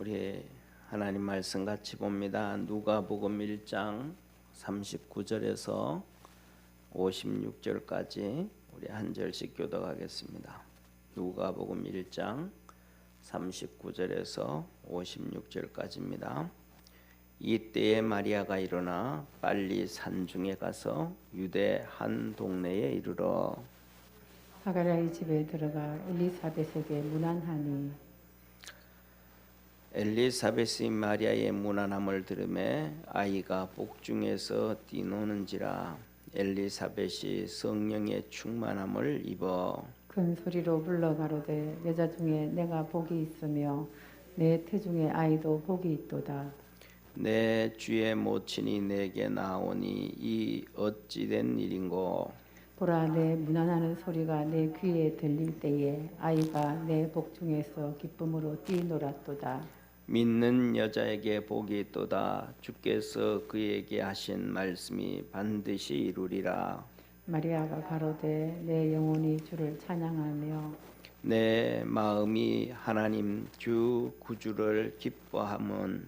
우리 하나님 말씀 같이 봅니다. 누가복음 1장 39절에서 56절까지 우리 한 절씩 교독하겠습니다. 누가복음 1장 39절에서 56절까지입니다. 이때에 마리아가 일어나 빨리 산중에 가서 유대 한 동네에 이르러 사가랴의 집에 들어가 엘리사벳에게 문안하니 엘리사벳이 마리아의 문안함을 들으매 아이가 복중에서 뛰노는지라. 엘리사벳이 성령의 충만함을 입어 큰 소리로 불러 가로되 여자 중에 내가 복이 있으며 내 태중의 아이도 복이 있도다. 내 주의 모친이 내게 나오니 이 어찌 된 일인고. 보라, 내 문안하는 소리가 내 귀에 들릴 때에 아이가 내 복중에서 기쁨으로 뛰놀았도다. 믿는 여자에게 복이 있도다. 주께서 그에게 하신 말씀이 반드시 이루리라. 마리아가 가로되 내 영혼이 주를 찬양하며 내 마음이 하나님 주 구주를 기뻐함은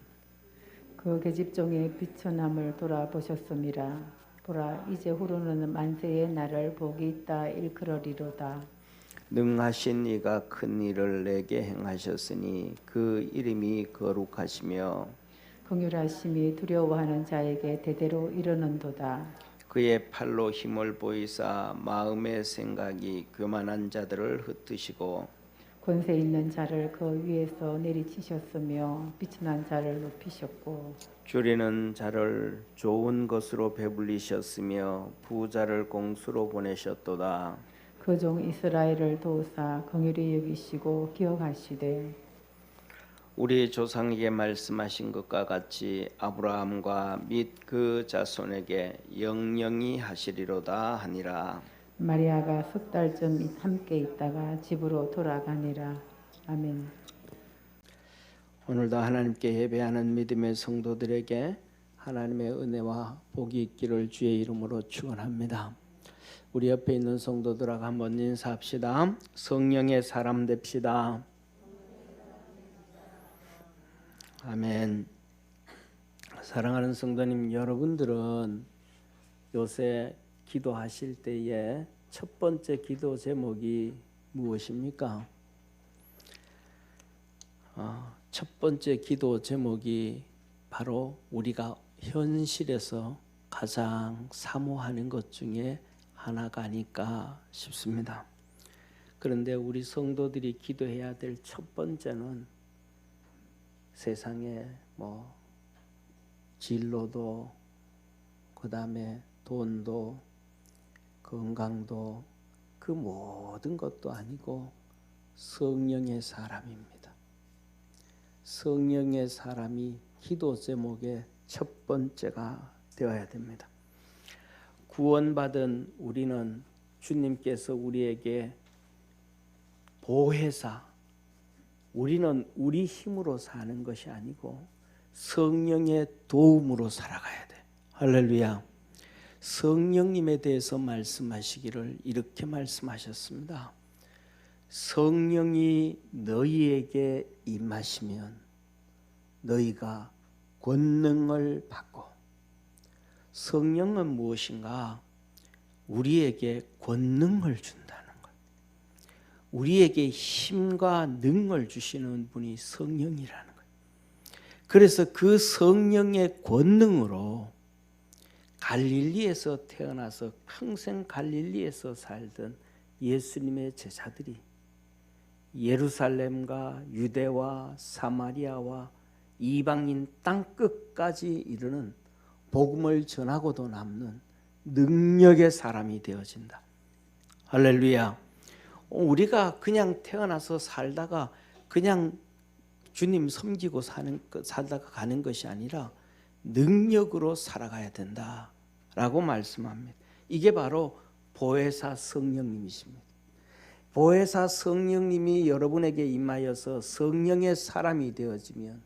그 계집종의 비천함을 돌아보셨음이라. 보라, 이제 후로는 만세의 나를 복이 있다 일컬으리로다. 능하신 이가 큰 일을 내게 행하셨으니 그 이름이 거룩하시며 긍휼하심이 두려워하는 자에게 대대로 이르는도다. 그의 팔로 힘을 보이사 마음의 생각이 교만한 자들을 흩으시고 권세 있는 자를 그 위에서 내리치셨으며 비천한 자를 높이셨고 줄이는 자를 좋은 것으로 배불리셨으며 부자를 공수로 보내셨도다. 그 종 이스라엘을 도우사 긍휼히 여기시고 기억하시되 우리 조상에게 말씀하신 것과 같이 아브라함과 및 그 자손에게 영영히 하시리로다 하니라. 마리아가 석 달쯤 함께 있다가 집으로 돌아가니라. 아멘. 오늘도 하나님께 예배하는 믿음의 성도들에게 하나님의 은혜와 복이 있기를 주의 이름으로 축원합니다. 우리 옆에 있는 성도들하고 한번 인사합시다. 성령의 사람 됩시다. 아멘. 사랑하는 성도님, 여러분들은 요새 기도하실 때에 첫 번째 기도 제목이 무엇입니까? 첫 번째 기도 제목이 바로 우리가 현실에서 가장 사모하는 것 중에 하나가 아닐까 싶습니다. 그런데 우리 성도들이 기도해야 될 첫 번째는 세상에 진로도, 그 다음에 돈도, 건강도, 그 모든 것도 아니고 성령의 사람입니다. 성령의 사람이 기도 제목의 첫 번째가 되어야 됩니다. 구원받은 우리는 주님께서 우리에게 보혜사, 우리는 우리 힘으로 사는 것이 아니고 성령의 도움으로 살아가야 돼. 할렐루야. 성령님에 대해서 말씀하시기를 이렇게 말씀하셨습니다. 성령이 너희에게 임하시면 너희가 권능을 받고. 성령은 무엇인가? 우리에게 권능을 준다는 것. 우리에게 힘과 능을 주시는 분이 성령이라는 것. 그래서 그 성령의 권능으로 갈릴리에서 태어나서 평생 갈릴리에서 살던 예수님의 제자들이 예루살렘과 유대와 사마리아와 이방인 땅 끝까지 이르는 복음을 전하고도 남는 능력의 사람이 되어진다. 할렐루야. 우리가 그냥 태어나서 살다가 그냥 주님 섬기고 살다가 가는 것이 아니라 능력으로 살아가야 된다라고 말씀합니다. 이게 바로 보혜사 성령님이십니다. 보혜사 성령님이 여러분에게 임하여서 성령의 사람이 되어지면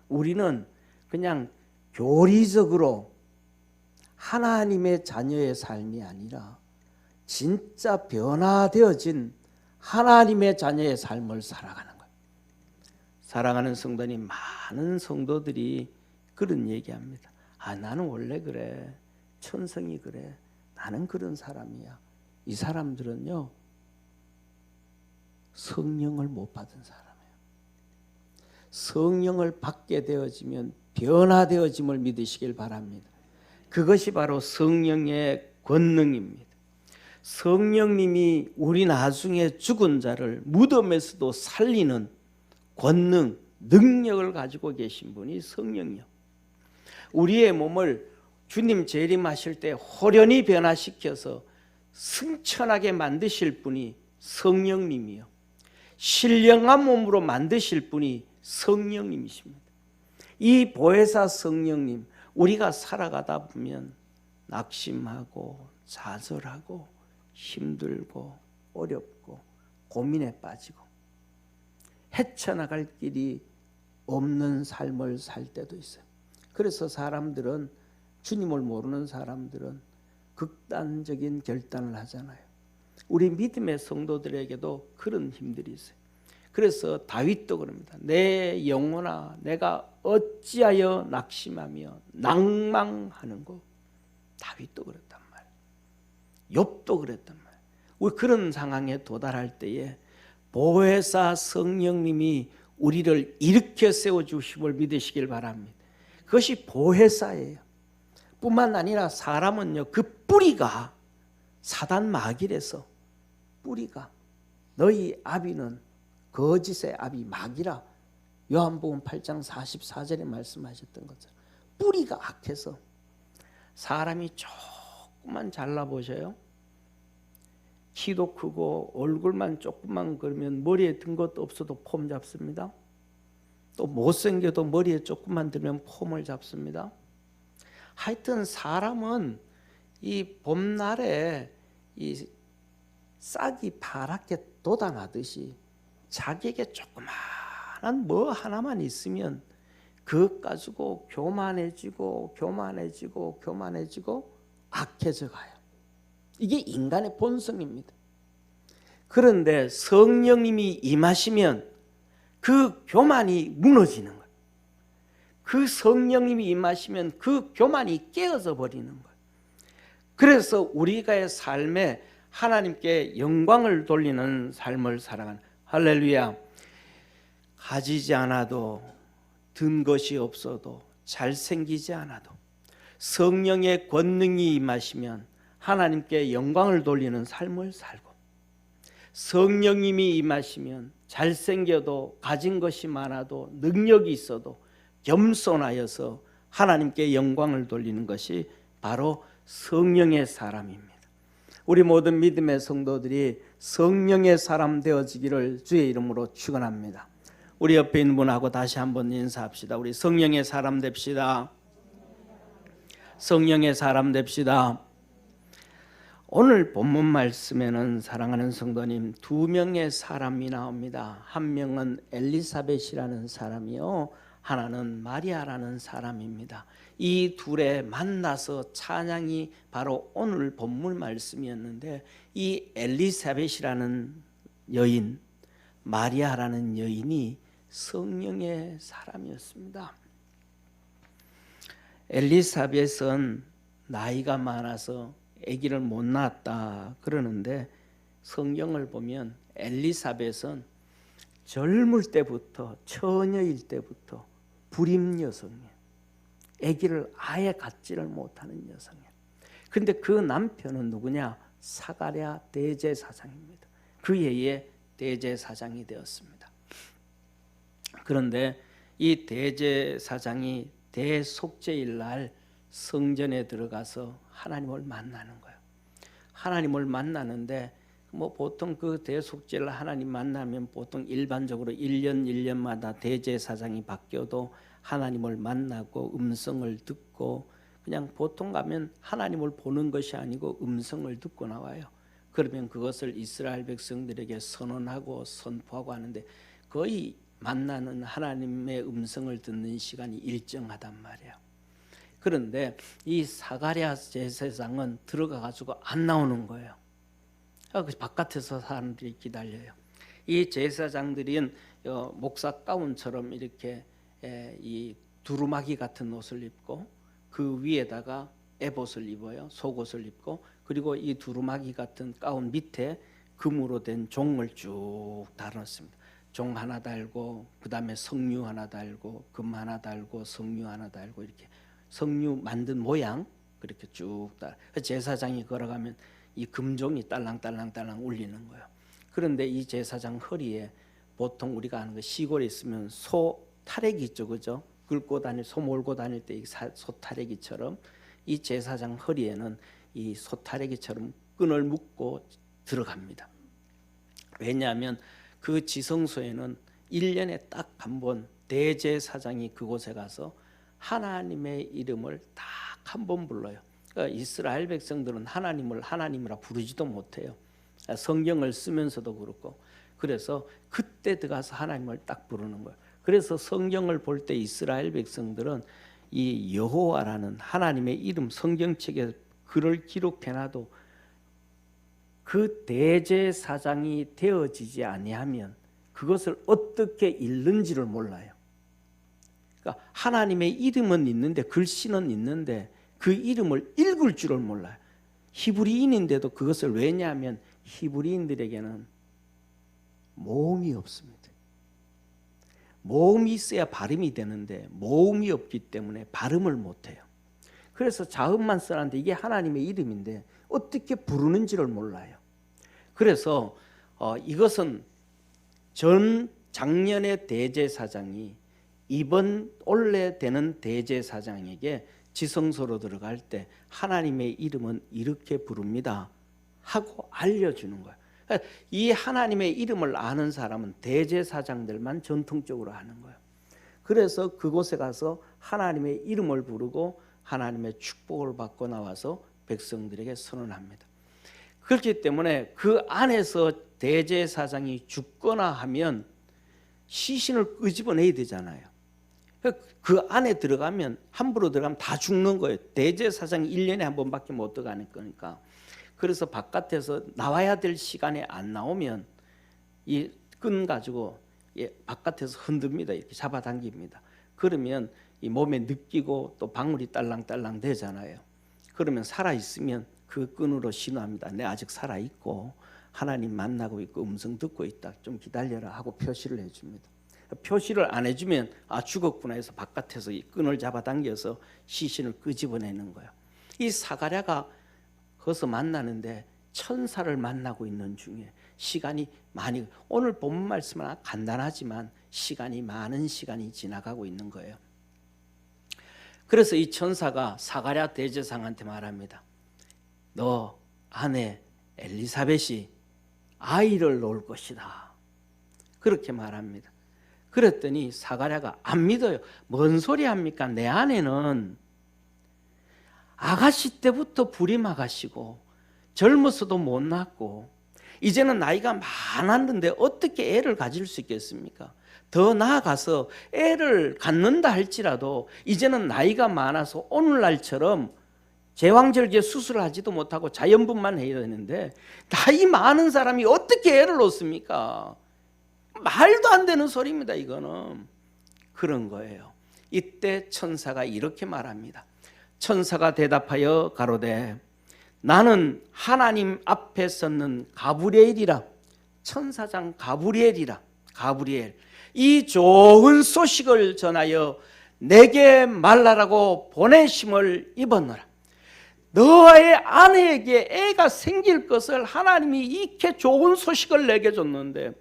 우리는 그냥 교리적으로 하나님의 자녀의 삶이 아니라 진짜 변화되어진 하나님의 자녀의 삶을 살아가는 거예요. 사랑하는 성도님, 많은 성도들이 그런 얘기합니다. 나는 원래 그래, 천성이 그래, 나는 그런 사람이야. 이 사람들은요, 성령을 못 받은 사람이에요. 성령을 받게 되어지면 변화되어짐을 믿으시길 바랍니다. 그것이 바로 성령의 권능입니다. 성령님이 우리 나중에 죽은 자를 무덤에서도 살리는 권능, 능력을 가지고 계신 분이 성령이요. 우리의 몸을 주님 재림하실 때 호련히 변화시켜서 승천하게 만드실 분이 성령님이요. 신령한 몸으로 만드실 분이 성령님이십니다. 이 보혜사 성령님, 우리가 살아가다 보면 낙심하고 좌절하고 힘들고 어렵고 고민에 빠지고 헤쳐나갈 길이 없는 삶을 살 때도 있어요. 그래서 사람들은, 주님을 모르는 사람들은 극단적인 결단을 하잖아요. 우리 믿음의 성도들에게도 그런 힘들이 있어요. 그래서 다윗도 그럽니다. 내 영혼아, 내가 어찌하여 낙심하며 낭망하는고. 다윗도 그랬단 말이에요. 욥도 그랬단 말이에요. 우리 그런 상황에 도달할 때에 보혜사 성령님이 우리를 일으켜 세워주심을 믿으시길 바랍니다. 그것이 보혜사예요. 뿐만 아니라 사람은요, 그 뿌리가 사단 마귀라서, 뿌리가 너희 아비는 거짓의 아비 마귀라, 요한복음 8장 44절에 말씀하셨던 것처럼 뿌리가 악해서 사람이 조금만 잘라보셔요. 키도 크고 얼굴만 조금만 그러면 머리에 든 것도 없어도 폼 잡습니다. 또 못생겨도 머리에 조금만 들면 폼을 잡습니다. 하여튼 사람은 이 봄날에 이 싹이 파랗게 돋아나듯이 자기에게 조그마한 뭐 하나만 있으면 그것 가지고 교만해지고 교만해지고 교만해지고 악해져 가요. 이게 인간의 본성입니다. 그런데 성령님이 임하시면 그 교만이 무너지는 거예요. 그 성령님이 임하시면 그 교만이 깨어져 버리는 거예요. 그래서 우리가의 삶에 하나님께 영광을 돌리는 삶을 살아가는, 할렐루야. 가지지 않아도, 든 것이 없어도, 잘생기지 않아도 성령의 권능이 임하시면 하나님께 영광을 돌리는 삶을 살고, 성령님이 임하시면 잘생겨도, 가진 것이 많아도, 능력이 있어도 겸손하여서 하나님께 영광을 돌리는 것이 바로 성령의 사람입니다. 우리 모든 믿음의 성도들이 성령의 사람 되어지기를 주의 이름으로 축원합니다. 우리 옆에 있는 분하고 다시 한번 인사합시다. 우리 성령의 사람 됩시다. 성령의 사람 됩시다. 오늘 본문 말씀에는 사랑하는 성도님, 두 명의 사람이 나옵니다. 한 명은 엘리사벳이라는 사람이요, 하나는 마리아라는 사람입니다. 이 둘의 만나서 찬양이 바로 오늘 본문 말씀이었는데, 이 엘리사벳이라는 여인, 마리아라는 여인이 성령의 사람이었습니다. 엘리사벳은 나이가 많아서 아기를 못 낳았다 그러는데, 성경을 보면 엘리사벳은 젊을 때부터, 처녀일 때부터 불임 여성이에요. 아기를 아예 갖지를 못하는 여성이에요. 그런데 그 남편은 누구냐? 사가랴 대제사장입니다. 그 해에 대제사장이 되었습니다. 그런데 이 대제사장이 대속죄일 날 성전에 들어가서 하나님을 만나는 거예요. 하나님을 만나는데 보통 그 대속죄를 하나님 만나면 보통 일반적으로 1년마다 대제사장이 바뀌어도 하나님을 만나고 음성을 듣고, 그냥 보통 가면 하나님을 보는 것이 아니고 음성을 듣고 나와요. 그러면 그것을 이스라엘 백성들에게 선언하고 선포하고 하는데, 거의 만나는 하나님의 음성을 듣는 시간이 일정하단 말이에요. 그런데 이 사가랴 제사장은 들어가 가지고 안 나오는 거예요. 바깥에서 사람들이 기다려요. 이 제사장들은 목사 가운처럼 이렇게 이 두루마기 같은 옷을 입고 그 위에다가 에봇을 입어요. 속옷을 입고, 그리고 이 두루마기 같은 가운 밑에 금으로 된 종을 쭉 달았습니다. 종 하나 달고, 그 다음에 석류 하나 달고, 금 하나 달고, 석류 하나 달고, 이렇게 석류 만든 모양 그렇게 쭉 달. 제사장이 걸어가면 이 금종이 딸랑딸랑딸랑 울리는 거예요. 그런데 이 제사장 허리에 보통 우리가 아는 거 시골에 있으면 소 타래기 있죠, 그죠? 긁고 다닐, 소 몰고 다닐 때 이 소 타래기처럼 이 제사장 허리에는 이 소 타래기처럼 끈을 묶고 들어갑니다. 왜냐하면 그 지성소에는 1년에 딱 한 번 대제사장이 그곳에 가서 하나님의 이름을 딱 한 번 불러요. 그러니까 이스라엘 백성들은 하나님을 하나님이라 부르지도 못해요. 성경을 쓰면서도 그렇고, 그래서 그때 들어가서 하나님을 딱 부르는 거예요. 그래서 성경을 볼 때 이스라엘 백성들은 이 여호와라는 하나님의 이름 성경책에 글을 기록해놔도 그 대제사장이 되어지지 아니하면 그것을 어떻게 읽는지를 몰라요. 그러니까 하나님의 이름은 있는데, 글씨는 있는데 그 이름을 읽을 줄을 몰라요. 히브리인인데도 그것을, 왜냐하면 히브리인들에게는 모음이 없습니다. 모음이 있어야 발음이 되는데 모음이 없기 때문에 발음을 못해요. 그래서 자음만 쓰는데 이게 하나님의 이름인데 어떻게 부르는지를 몰라요. 그래서 이것은 작년의 대제사장이 이번 올해 되는 대제사장에게 지성소로 들어갈 때 하나님의 이름은 이렇게 부릅니다 하고 알려주는 거예요. 이 하나님의 이름을 아는 사람은 대제사장들만 전통적으로 아는 거예요. 그래서 그곳에 가서 하나님의 이름을 부르고 하나님의 축복을 받고 나와서 백성들에게 선언합니다. 그렇기 때문에 그 안에서 대제사장이 죽거나 하면 시신을 끄집어내야 되잖아요. 그 안에 들어가면, 함부로 들어가면 다 죽는 거예요. 대제사장이 1년에 한 번밖에 못 들어가는 거니까. 그래서 바깥에서 나와야 될 시간에 안 나오면 이 끈 가지고 바깥에서 흔듭니다. 이렇게 잡아당깁니다. 그러면 이 몸에 느끼고 또 방울이 딸랑딸랑 되잖아요. 그러면 살아있으면 그 끈으로 신호합니다. 내 아직 살아있고 하나님 만나고 있고 음성 듣고 있다. 좀 기다려라 하고 표시를 해줍니다. 표시를 안 해주면 죽었구나 해서 바깥에서 이 끈을 잡아당겨서 시신을 끄집어내는 거예요. 이 사가랴가 거기서 만나는데 천사를 만나고 있는 중에 시간이 많이, 오늘 본 말씀은 간단하지만 시간이, 많은 시간이 지나가고 있는 거예요. 그래서 이 천사가 사가랴 대제사장한테 말합니다. 너 아내 엘리사벳이 아이를 낳을 것이다. 그렇게 말합니다. 그랬더니 사가랴가 안 믿어요. 뭔 소리 합니까? 내 아내는 아가씨 때부터 불임아가씨고 젊어서도 못 낳고 이제는 나이가 많았는데 어떻게 애를 가질 수 있겠습니까? 더 나아가서 애를 갖는다 할지라도 이제는 나이가 많아서 오늘날처럼 제왕절개 수술을 하지도 못하고 자연분만 해야 되는데 나이 많은 사람이 어떻게 애를 낳습니까? 말도 안 되는 소리입니다. 이거는. 그런 거예요. 이때 천사가 이렇게 말합니다. 천사가 대답하여 가로되 나는 하나님 앞에 섰는 가브리엘이라. 천사장 가브리엘이라. 가브리엘. 이 좋은 소식을 전하여 내게 말하라고 보내심을 입었노라. 너의 아내에게 애가 생길 것을 하나님이 이렇게 좋은 소식을 내게 줬는데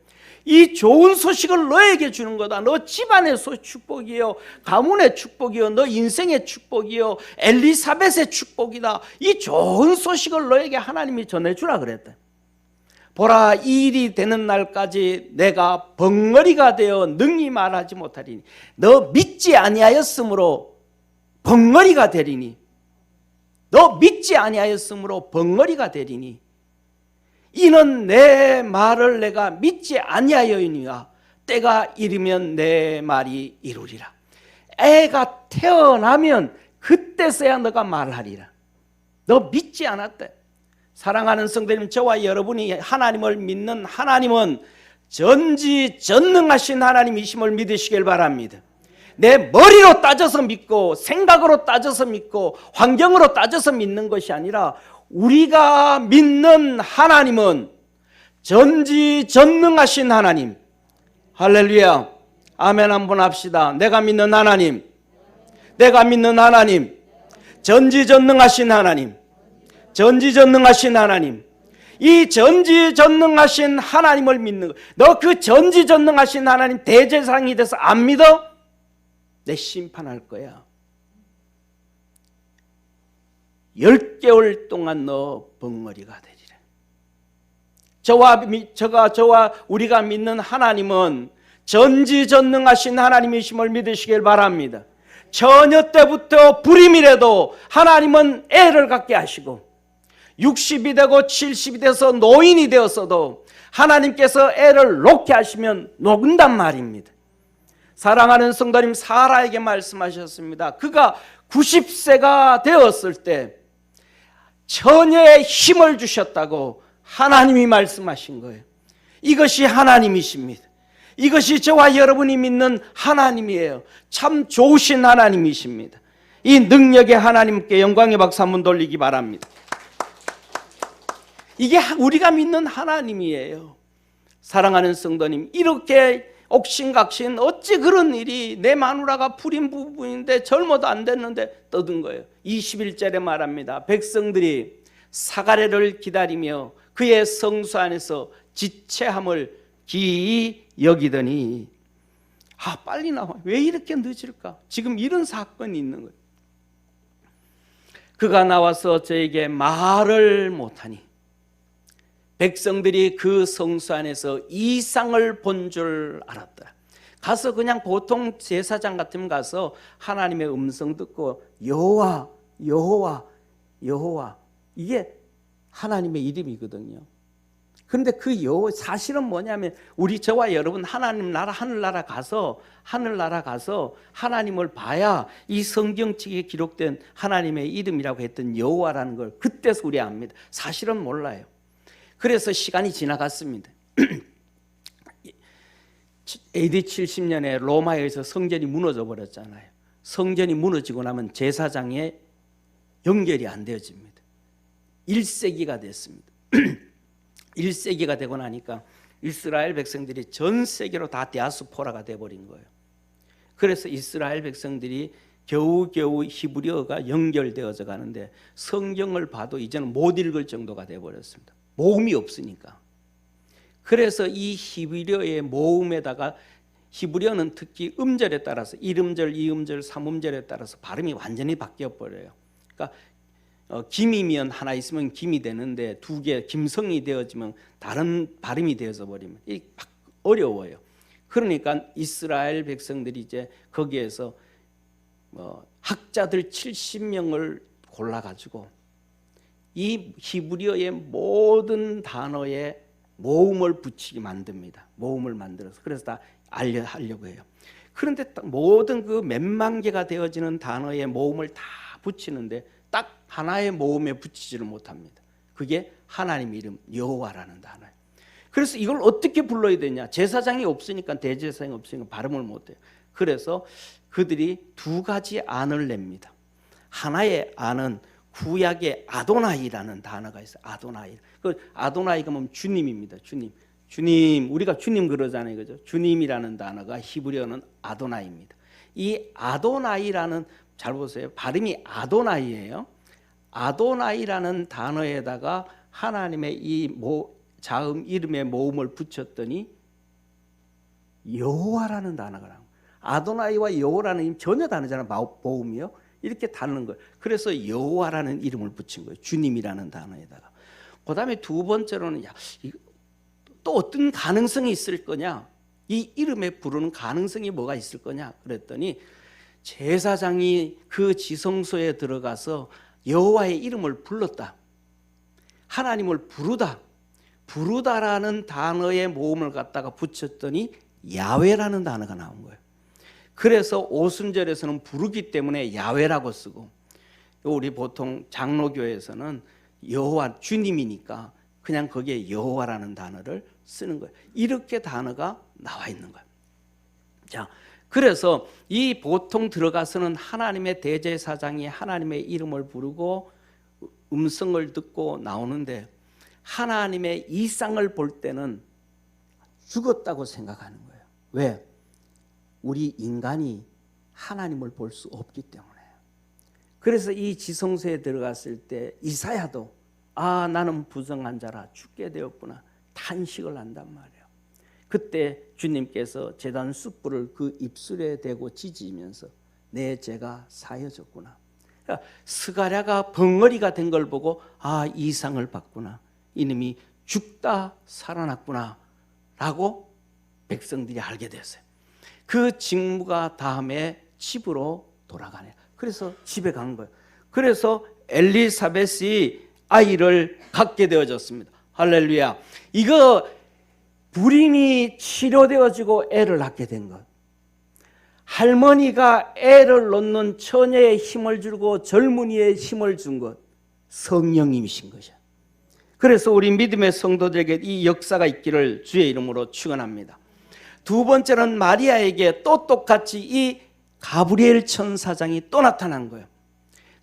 이 좋은 소식을 너에게 주는 거다. 너 집안의 축복이요, 가문의 축복이요, 너 인생의 축복이요, 엘리사벳의 축복이다. 이 좋은 소식을 너에게 하나님이 전해주라 그랬대. 보라, 이 일이 되는 날까지 내가 벙어리가 되어 능히 말하지 못하리니 너 믿지 아니하였으므로 벙어리가 되리니, 너 믿지 아니하였으므로 벙어리가 되리니 이는 내 말을 내가 믿지 아니하여이니와 때가 이르면 내 말이 이루리라. 애가 태어나면 그때서야 너가 말하리라. 너 믿지 않았대. 사랑하는 성도님, 저와 여러분이 하나님을 믿는 하나님은 전지전능하신 하나님이심을 믿으시길 바랍니다. 내 머리로 따져서 믿고 생각으로 따져서 믿고 환경으로 따져서 믿는 것이 아니라 우리가 믿는 하나님은 전지전능하신 하나님. 할렐루야. 아멘 한번 합시다. 내가 믿는 하나님, 내가 믿는 하나님, 전지전능하신 하나님, 전지전능하신 하나님. 이 전지전능하신 하나님을 믿는 거. 너 그 전지전능하신 하나님 대제사장이 돼서 안 믿어? 내 심판할 거야. 10개월 동안 너 벙어리가 되리라. 저와 우리가 믿는 하나님은 전지전능하신 하나님이심을 믿으시길 바랍니다. 처녀 때부터 불임이라도 하나님은 애를 갖게 하시고 60이 되고 70이 돼서 노인이 되었어도 하나님께서 애를 놓게 하시면 놓는단 말입니다. 사랑하는 성도님, 사라에게 말씀하셨습니다. 그가 90세가 되었을 때 처녀의 힘을 주셨다고 하나님이 말씀하신 거예요. 이것이 하나님이십니다. 이것이 저와 여러분이 믿는 하나님이에요. 참 좋으신 하나님이십니다. 이 능력의 하나님께 영광의 박수 한번 돌리기 바랍니다. 이게 우리가 믿는 하나님이에요. 사랑하는 성도님, 이렇게 옥신각신 어찌 그런 일이, 내 마누라가 불임 부부인데 젊어도 안 됐는데 떠든 거예요. 21절에 말합니다. 백성들이 사가랴를 기다리며 그의 성수 안에서 지체함을 기이 여기더니 빨리 나와. 왜 이렇게 늦을까? 지금 이런 사건이 있는 거예요. 그가 나와서 저에게 말을 못하니 백성들이 그 성수 안에서 이상을 본 줄 알았더라. 가서 그냥 보통 제사장 같으면 가서 하나님의 음성 듣고 여호와 여호와 여호와, 이게 하나님의 이름이거든요. 그런데 그 여호와 사실은 뭐냐면 저와 여러분 하나님 나라 하늘나라 가서 하나님을 봐야 이 성경책에 기록된 하나님의 이름이라고 했던 여호와라는 걸 그때서 우리 압니다. 사실은 몰라요. 그래서 시간이 지나갔습니다. AD 70년에 로마에서 성전이 무너져 버렸잖아요. 성전이 무너지고 나면 제사장에 연결이 안 되어집니다. 1세기가 됐습니다. 1세기가 되고 나니까 이스라엘 백성들이 전 세계로 다 디아스포라가 돼버린 거예요. 그래서 이스라엘 백성들이 겨우겨우 히브리어가 연결되어져 가는데 성경을 봐도 이제는 못 읽을 정도가 돼버렸습니다. 모음이 없으니까. 그래서 이 히브리어의 모음에다가, 히브리어는 특히 음절에 따라서 1음절, 2음절, 3음절에 따라서 발음이 완전히 바뀌어 버려요. 그러니까 김이면 하나 있으면 김이 되는데 두 개 김성이 되어지면 다른 발음이 되어져 버리면 어려워요. 그러니까 이스라엘 백성들이 이제 거기에서 학자들 70명을 골라가지고 이 히브리어의 모든 단어에 모음을 붙이게 만듭니다. 모음을 만들어서. 그래서 다 하려고 해요. 그런데 모든 그 몇만 개가 되어지는 단어에 모음을 다 붙이는데 딱 하나의 모음에 붙이지를 못합니다. 그게 하나님 이름 여호와라는 단어예요. 그래서 이걸 어떻게 불러야 되냐? 제사장이 없으니까, 대제사장이 없으니까 발음을 못해요. 그래서 그들이 두 가지 안을 냅니다. 하나의 안은 구약의 아도나이라는 단어가 있어요. 아도나이. 그 아도나이가 뭐면 주님입니다. 주님. 우리가 주님 그러잖아요, 그죠? 주님이라는 단어가 히브리어는 아도나이입니다. 이 아도나이라는, 잘 보세요. 발음이 아도나이예요. 아도나이라는 단어에다가 하나님의 이 자음 이름의 모음을 붙였더니 여호와라는 단어가 나와요. 아도나이와 여호와라는 이름 전혀 다르잖아요. 모음이요. 이렇게 다른 거예요. 그래서 여호와라는 이름을 붙인 거예요. 주님이라는 단어에다가. 그 다음에 두 번째로는 또 어떤 가능성이 있을 거냐? 이 이름에 부르는 가능성이 뭐가 있을 거냐? 그랬더니 제사장이 그 지성소에 들어가서 여호와의 이름을 불렀다. 하나님을 부르다라는 단어의 모음을 갖다가 붙였더니 야훼라는 단어가 나온 거예요. 그래서 오순절에서는 부르기 때문에 야훼라고 쓰고, 우리 보통 장로교에서는 여호와 주님이니까 그냥 거기에 여호와라는 단어를 쓰는 거예요. 이렇게 단어가 나와 있는 거예요. 자, 그래서 이 보통 들어가서는 하나님의 대제사장이 하나님의 이름을 부르고 음성을 듣고 나오는데 하나님의 이상을 볼 때는 죽었다고 생각하는 거예요. 왜? 우리 인간이 하나님을 볼 수 없기 때문에. 그래서 이 지성소에 들어갔을 때 이사야도 나는 부정한 자라 죽게 되었구나 탄식을 한단 말이에요. 그때 주님께서 제단 숯불을 그 입술에 대고 찢으면서 내 죄가 사여졌구나. 그러니까 스가랴가 벙어리가 된 걸 보고 이상을 봤구나. 이놈이 죽다 살아났구나 라고 백성들이 알게 됐어요. 그 직무가 다음에 집으로 돌아가네요. 그래서 집에 간 거예요. 그래서 엘리사벳이 아이를 갖게 되어졌습니다. 할렐루야. 이거 불임이 치료되어지고 애를 낳게 된 것. 할머니가 애를 놓는 처녀의 힘을 주고 젊은이의 힘을 준 것. 성령님이신 것이야. 그래서 우리 믿음의 성도들에게 이 역사가 있기를 주의 이름으로 축원합니다. 두 번째는 마리아에게 또 똑같이 이 가브리엘 천사장이 또 나타난 거예요.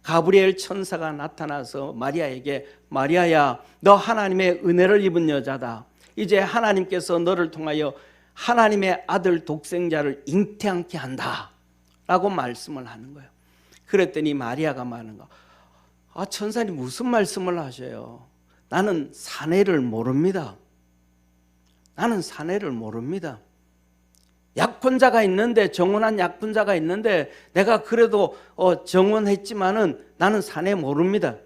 가브리엘 천사가 나타나서 마리아에게 마리아야 너 하나님의 은혜를 입은 여자다. 이제 하나님께서 너를 통하여 하나님의 아들 독생자를 잉태하게 한다 라고 말씀을 하는 거예요. 그랬더니 마리아가 말하는 거 천사님 무슨 말씀을 하셔요? 나는 사내를 모릅니다. 나는 사내를 모릅니다. 약혼자가 있는데 정혼한 약혼자가 있는데 내가 그래도 정혼했지만은 나는 사내 모릅니다.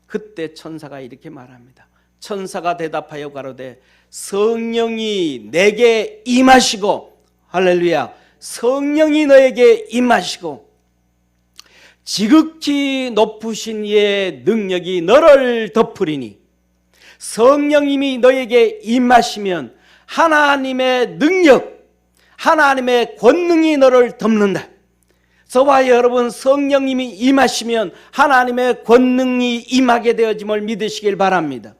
그때 천사가 이렇게 말합니다. 천사가 대답하여 가로되 성령이 내게 임하시고 할렐루야 성령이 너에게 임하시고 지극히 높으신 이의 능력이 너를 덮으리니 성령님이 너에게 임하시면 하나님의 능력 하나님의 권능이 너를 덮는다. 저와 여러분 성령님이 임하시면 하나님의 권능이 임하게 되어짐을 믿으시길 바랍니다.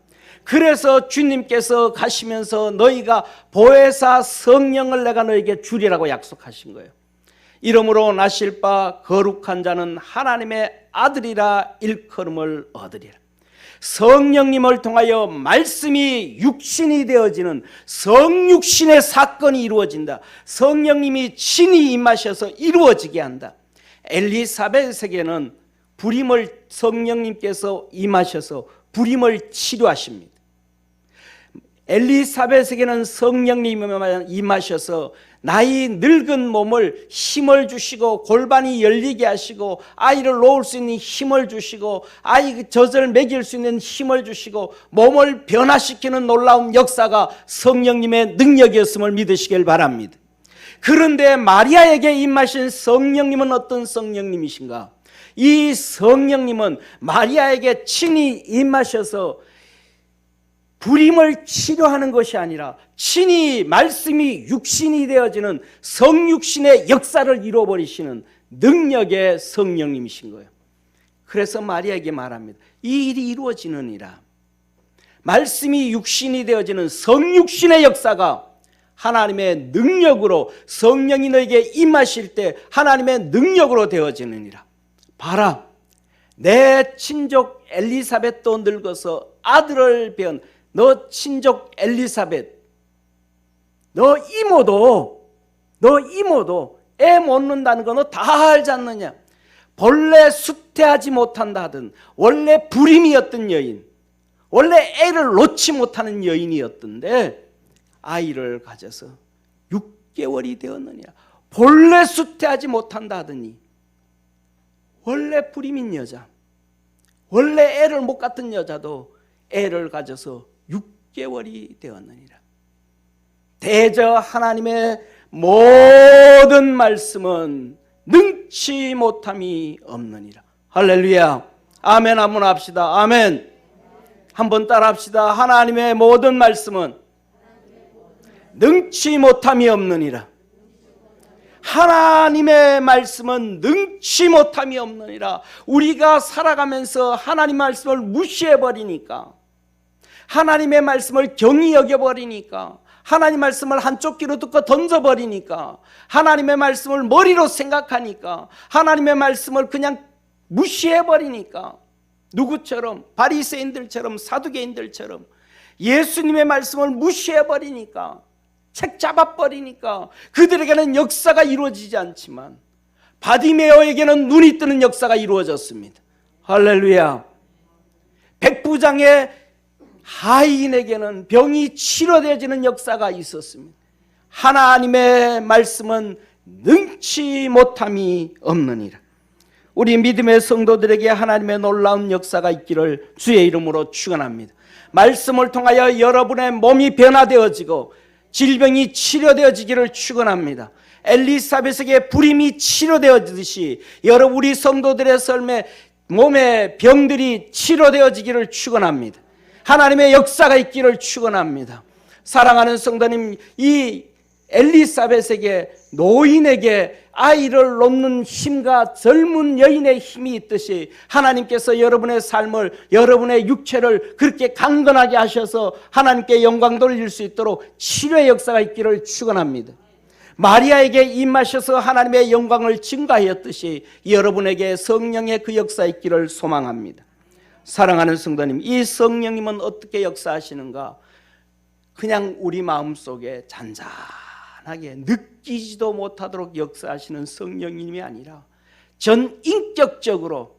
그래서 주님께서 가시면서 너희가 보혜사 성령을 내가 너에게 주리라고 약속하신 거예요. 이러므로 나실 바 거룩한 자는 하나님의 아들이라 일컬음을 얻으리라. 성령님을 통하여 말씀이 육신이 되어지는 성육신의 사건이 이루어진다. 성령님이 친히 임하셔서 이루어지게 한다. 엘리사벳에게는 불임을 성령님께서 임하셔서 불임을 치료하십니다. 엘리사벳에게는 성령님이 임하셔서 나이 늙은 몸을 힘을 주시고 골반이 열리게 하시고 아이를 놓을 수 있는 힘을 주시고 아이 젖을 먹일 수 있는 힘을 주시고 몸을 변화시키는 놀라운 역사가 성령님의 능력이었음을 믿으시길 바랍니다. 그런데 마리아에게 임하신 성령님은 어떤 성령님이신가? 이 성령님은 마리아에게 친히 임하셔서 불임을 치료하는 것이 아니라 친히 말씀이 육신이 되어지는 성육신의 역사를 이루어버리시는 능력의 성령님이신 거예요. 그래서 마리아에게 말합니다. 이 일이 이루어지느니라. 말씀이 육신이 되어지는 성육신의 역사가 하나님의 능력으로 성령이 너에게 임하실 때 하나님의 능력으로 되어지느니라. 봐라, 내 친족 엘리사벳도 늙어서 아들을 배운 너 친족 엘리사벳, 너 이모도 애 못 낳는다는 거 너 다 알지 않느냐? 본래 수태하지 못한다 하던 원래 불임이었던 여인, 원래 애를 놓지 못하는 여인이었던데 아이를 가져서 6개월이 되었느냐? 본래 수태하지 못한다 하더니 원래 불임인 여자, 원래 애를 못 갖던 여자도 애를 가져서 6개월이 되었느니라. 대저 하나님의 모든 말씀은 능치 못함이 없느니라. 할렐루야. 아멘. 한번 합시다. 아멘. 한번 따라 합시다. 하나님의 모든 말씀은 능치 못함이 없느니라. 하나님의 말씀은 능치 못함이 없느니라. 우리가 살아가면서 하나님 말씀을 무시해버리니까, 하나님의 말씀을 경히 여겨버리니까, 하나님 말씀을 한쪽 귀로 듣고 던져버리니까, 하나님의 말씀을 머리로 생각하니까, 하나님의 말씀을 그냥 무시해버리니까, 누구처럼? 바리새인들처럼, 사두개인들처럼 예수님의 말씀을 무시해버리니까, 책 잡아버리니까 그들에게는 역사가 이루어지지 않지만 바디메어에게는 눈이 뜨는 역사가 이루어졌습니다. 할렐루야. 백부장의 하인에게는 병이 치료되어지는 역사가 있었습니다. 하나님의 말씀은 능치 못함이 없느니라. 우리 믿음의 성도들에게 하나님의 놀라운 역사가 있기를 주의 이름으로 축원합니다. 말씀을 통하여 여러분의 몸이 변화되어지고 질병이 치료되어지기를 축원합니다. 엘리사벳에게 불임이 치료되어지듯이 여러분 우리 성도들의 삶에 몸의 병들이 치료되어지기를 축원합니다. 하나님의 역사가 있기를 축원합니다. 사랑하는 성도님, 이 엘리사벳에게, 노인에게 아이를 놓는 힘과 젊은 여인의 힘이 있듯이 하나님께서 여러분의 삶을, 여러분의 육체를 그렇게 강건하게 하셔서 하나님께 영광 돌릴 수 있도록 치료의 역사가 있기를 축원합니다. 마리아에게 임하셔서 하나님의 영광을 증가하였듯이 여러분에게 성령의 그 역사 있기를 소망합니다. 사랑하는 성도님, 이 성령님은 어떻게 역사하시는가? 그냥 우리 마음속에 잔잔하게 느끼지도 못하도록 역사하시는 성령님이 아니라 전인격적으로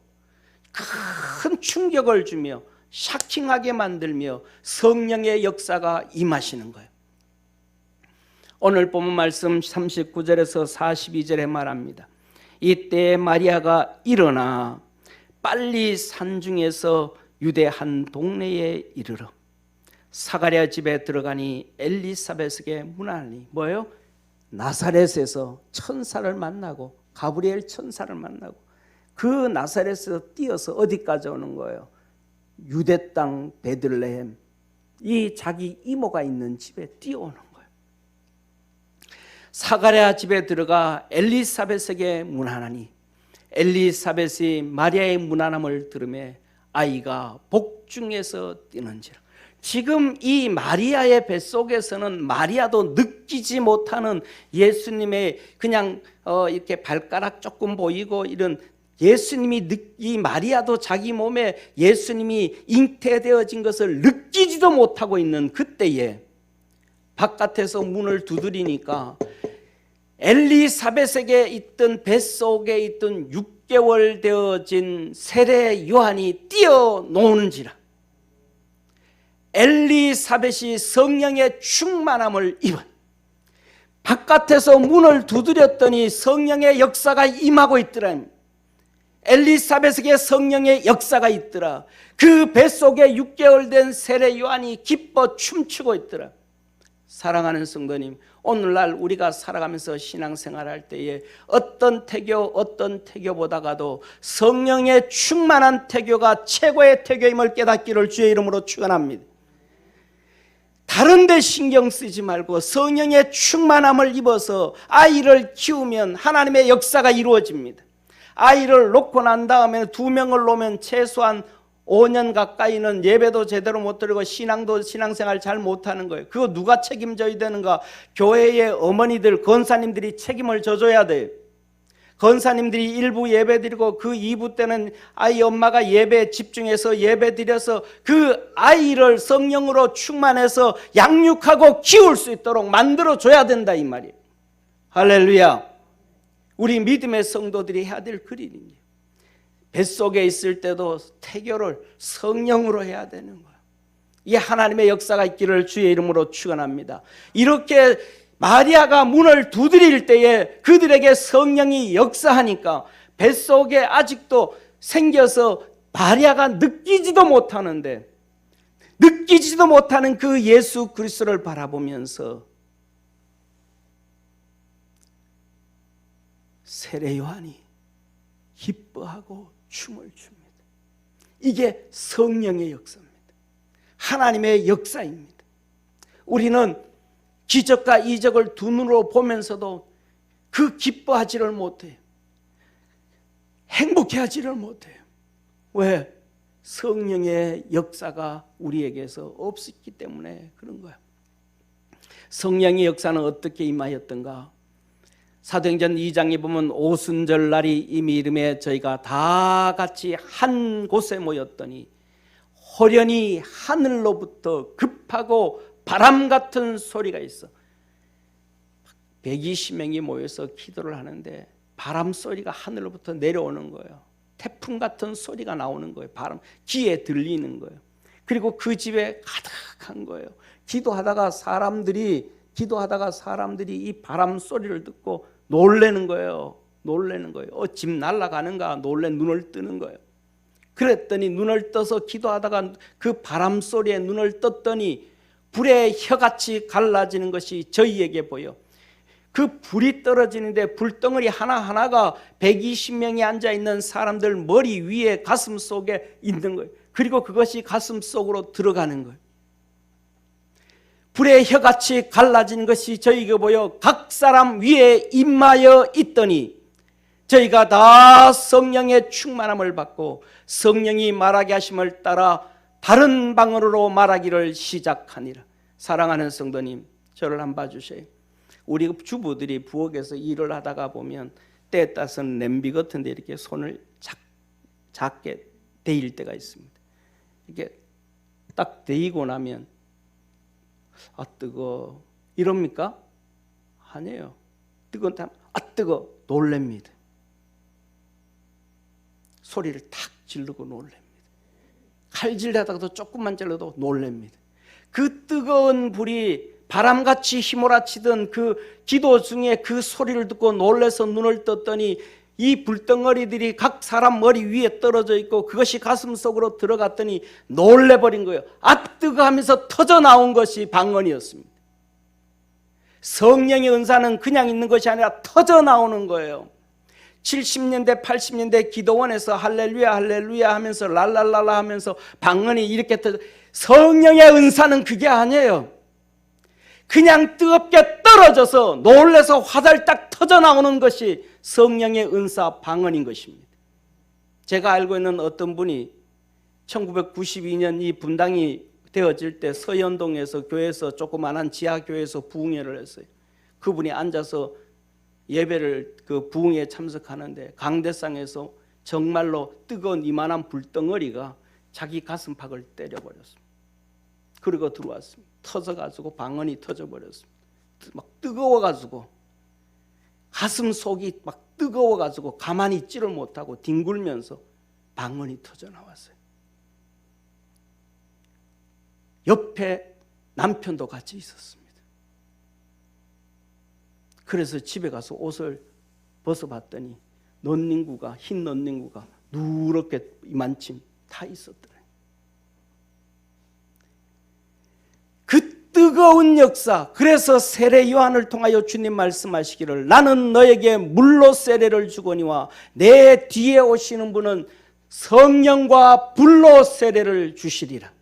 큰 충격을 주며 샤킹하게 만들며 성령의 역사가 임하시는 거예요. 오늘 본문 말씀 39절에서 42절에 말합니다. 이때 마리아가 일어나 빨리 산중에서 유대 한 동네에 이르러 사가랴 집에 들어가니 엘리사벳에게 문하니, 뭐예요? 나사렛에서 천사를 만나고, 가브리엘 천사를 만나고, 그 나사렛에서 뛰어서 어디까지 오는 거예요? 유대 땅 베들레헴, 이 자기 이모가 있는 집에 뛰어오는 거예요. 사가랴 집에 들어가 엘리사벳에게 문하니, 엘리사벳이 마리아의 문안함을 들으며 아이가 복중에서 뛰는지라. 지금 이 마리아의 뱃속에서는 마리아도 느끼지 못하는 예수님의 그냥 이렇게 발가락 조금 보이고 이런 예수님이 이 마리아도 자기 몸에 예수님이 잉태되어진 것을 느끼지도 못하고 있는 그때에 바깥에서 문을 두드리니까 엘리사벳에게 있던 뱃속에 있던 6개월 되어진 세례 요한이 뛰어노는지라. 엘리사벳이 성령의 충만함을 입은, 바깥에서 문을 두드렸더니 성령의 역사가 임하고 있더라. 엘리사벳에게 성령의 역사가 있더라. 그 뱃속에 6개월 된 세례 요한이 기뻐 춤추고 있더라. 사랑하는 성도님, 오늘날 우리가 살아가면서 신앙생활할 때에 어떤 태교보다가도 성령의 충만한 태교가 최고의 태교임을 깨닫기를 주의 이름으로 축원합니다. 다른 데 신경 쓰지 말고 성령의 충만함을 입어서 아이를 키우면 하나님의 역사가 이루어집니다. 아이를 놓고 난 다음에 2명을 놓으면 최소한 5년 가까이는 예배도 제대로 못 드리고 신앙생활 잘 못하는 거예요. 그거 누가 책임져야 되는가? 교회의 어머니들, 권사님들이 책임을 져줘야 돼요. 권사님들이 1부 예배 드리고 그 2부 때는 아이 엄마가 예배에 집중해서 예배 드려서 그 아이를 성령으로 충만해서 양육하고 키울 수 있도록 만들어줘야 된다 이 말이에요. 할렐루야. 우리 믿음의 성도들이 해야 될 일이에요. 뱃속에 있을 때도 태교를 성령으로 해야 되는 거예요. 이 하나님의 역사가 있기를 주의 이름으로 축원합니다. 이렇게 마리아가 문을 두드릴 때에 그들에게 성령이 역사하니까 뱃속에 아직도 생겨서 마리아가 느끼지도 못하는 그 예수 그리스도를 바라보면서 세례 요한이 기뻐하고 춤을 춥니다. 이게 성령의 역사입니다. 하나님의 역사입니다. 우리는 기적과 이적을 두 눈으로 보면서도 그 기뻐하지를 못해요. 행복해하지를 못해요. 왜? 성령의 역사가 우리에게서 없었기 때문에 그런 거야. 성령의 역사는 어떻게 임하였던가? 사도행전 2장에 보면 오순절날이 이미 이름에 저희가 다 같이 한 곳에 모였더니 호련히 하늘로부터 급하고 바람 같은 소리가 있어. 120명이 모여서 기도를 하는데 바람 소리가 하늘로부터 내려오는 거예요. 태풍 같은 소리가 나오는 거예요. 바람 귀에 들리는 거예요. 그리고 그 집에 가득한 거예요. 기도하다가 사람들이 이 바람 소리를 듣고 놀래는 거예요. 집 날아가는가 놀래 눈을 뜨는 거예요. 그랬더니 눈을 떠서 기도하다가 그 바람 소리에 눈을 떴더니 불의 혀같이 갈라지는 것이 저희에게 보여. 그 불이 떨어지는데 불덩어리 하나하나가 120명이 앉아있는 사람들 머리 위에 가슴 속에 있는 거예요. 그리고 그것이 가슴 속으로 들어가는 거예요. 불의 혀같이 갈라진 것이 저희에게 보여 각 사람 위에 임하여 있더니 저희가 다 성령의 충만함을 받고 성령이 말하게 하심을 따라 다른 방언으로 말하기를 시작하니라. 사랑하는 성도님, 저를 한번 봐주세요. 우리 주부들이 부엌에서 일을 하다가 보면 때에 따라서는 냄비 같은 데 이렇게 손을 작게 데일 때가 있습니다. 이렇게 딱 데이고 나면 아 뜨거 이럽니까? 아니에요. 뜨거운 때 아 뜨거 놀랍니다. 소리를 탁 지르고 놀랍니다. 칼질하다가도 조금만 질러도 놀랍니다. 그 뜨거운 불이 바람같이 휘몰아치던 그 기도 중에 그 소리를 듣고 놀라서 눈을 떴더니 이 불덩어리들이 각 사람 머리 위에 떨어져 있고 그것이 가슴 속으로 들어갔더니 놀래버린 거예요. 아 뜨거 하면서 터져 나온 것이 방언이었습니다. 성령의 은사는 그냥 있는 것이 아니라 터져 나오는 거예요. 70년대 80년대 기도원에서 할렐루야 할렐루야 하면서 랄랄랄라 하면서 방언이 이렇게 터져. 성령의 은사는 그게 아니에요. 그냥 뜨겁게 떨어져서 놀래서 화살딱 터져 나오는 것이 성령의 은사 방언인 것입니다. 제가 알고 있는 어떤 분이 1992년 이 분당이 되어질 때 서현동에서 교회에서 조그만한 지하교회에서 부흥회를 했어요. 그분이 앉아서 예배를 그 부흥회에 참석하는데 강대상에서 정말로 뜨거운 이만한 불덩어리가 자기 가슴팍을 때려버렸습니다. 그리고 들어왔습니다. 터져가지고 방언이 터져버렸습니다. 막 뜨거워가지고 가슴 속이 막 뜨거워가지고 가만히 있지를 못하고 뒹굴면서 방언이 터져 나왔어요. 옆에 남편도 같이 있었습니다. 그래서 집에 가서 옷을 벗어봤더니 넌닝구가 흰 넌닝구가 누렇게 이만큼 타 있었더래요. 그 뜨거운 역사, 그래서 세례 요한을 통하여 주님 말씀하시기를 나는 너에게 물로 세례를 주거니와 내 뒤에 오시는 분은 성령과 불로 세례를 주시리라.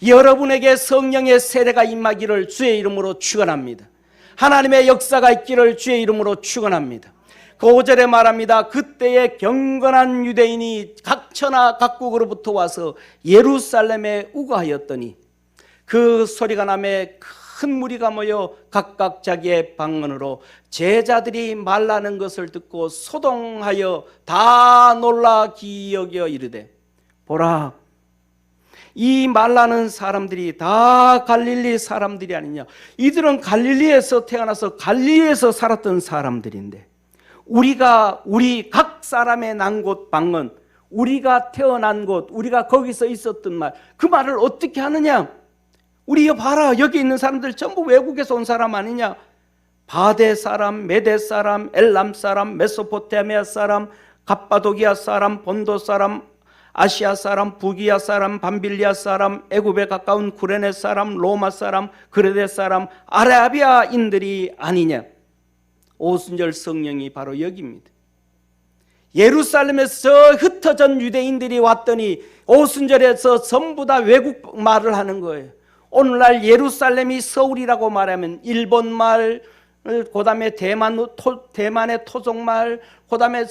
여러분에게 성령의 세례가 임하기를 주의 이름으로 축원합니다. 하나님의 역사가 있기를 주의 이름으로 축원합니다. 그 5절에 말합니다. 그때에 경건한 유대인이 각처나 각국으로부터 와서 예루살렘에 우거하였더니 그 소리가 나매 큰 무리가 모여 각각 자기의 방언으로 제자들이 말하는 것을 듣고 소동하여 다 놀라 기여겨 이르되 보라 이 말하는 사람들이 다 갈릴리 사람들이 아니냐. 이들은 갈릴리에서 태어나서 갈릴리에서 살았던 사람들인데 우리 각 사람의 난 곳 방언, 우리가 태어난 곳, 우리가 거기서 있었던 말, 그 말을 어떻게 하느냐. 우리 봐라 여기 있는 사람들 전부 외국에서 온 사람 아니냐. 바데 사람, 메데 사람, 엘람 사람, 메소포타미아 사람, 갑바도기아 사람, 본도 사람, 아시아 사람, 부기아 사람, 밤빌리아 사람, 애굽에 가까운 구레네 사람, 로마 사람, 그레데 사람, 아라비아인들이 아니냐. 오순절 성령이 바로 여기입니다. 예루살렘에서 저 흩어진 유대인들이 왔더니 오순절에서 전부 다 외국 말을 하는 거예요. 오늘날 예루살렘이 서울이라고 말하면 일본말, 그 다음에 대만의 토종말, 그 다음에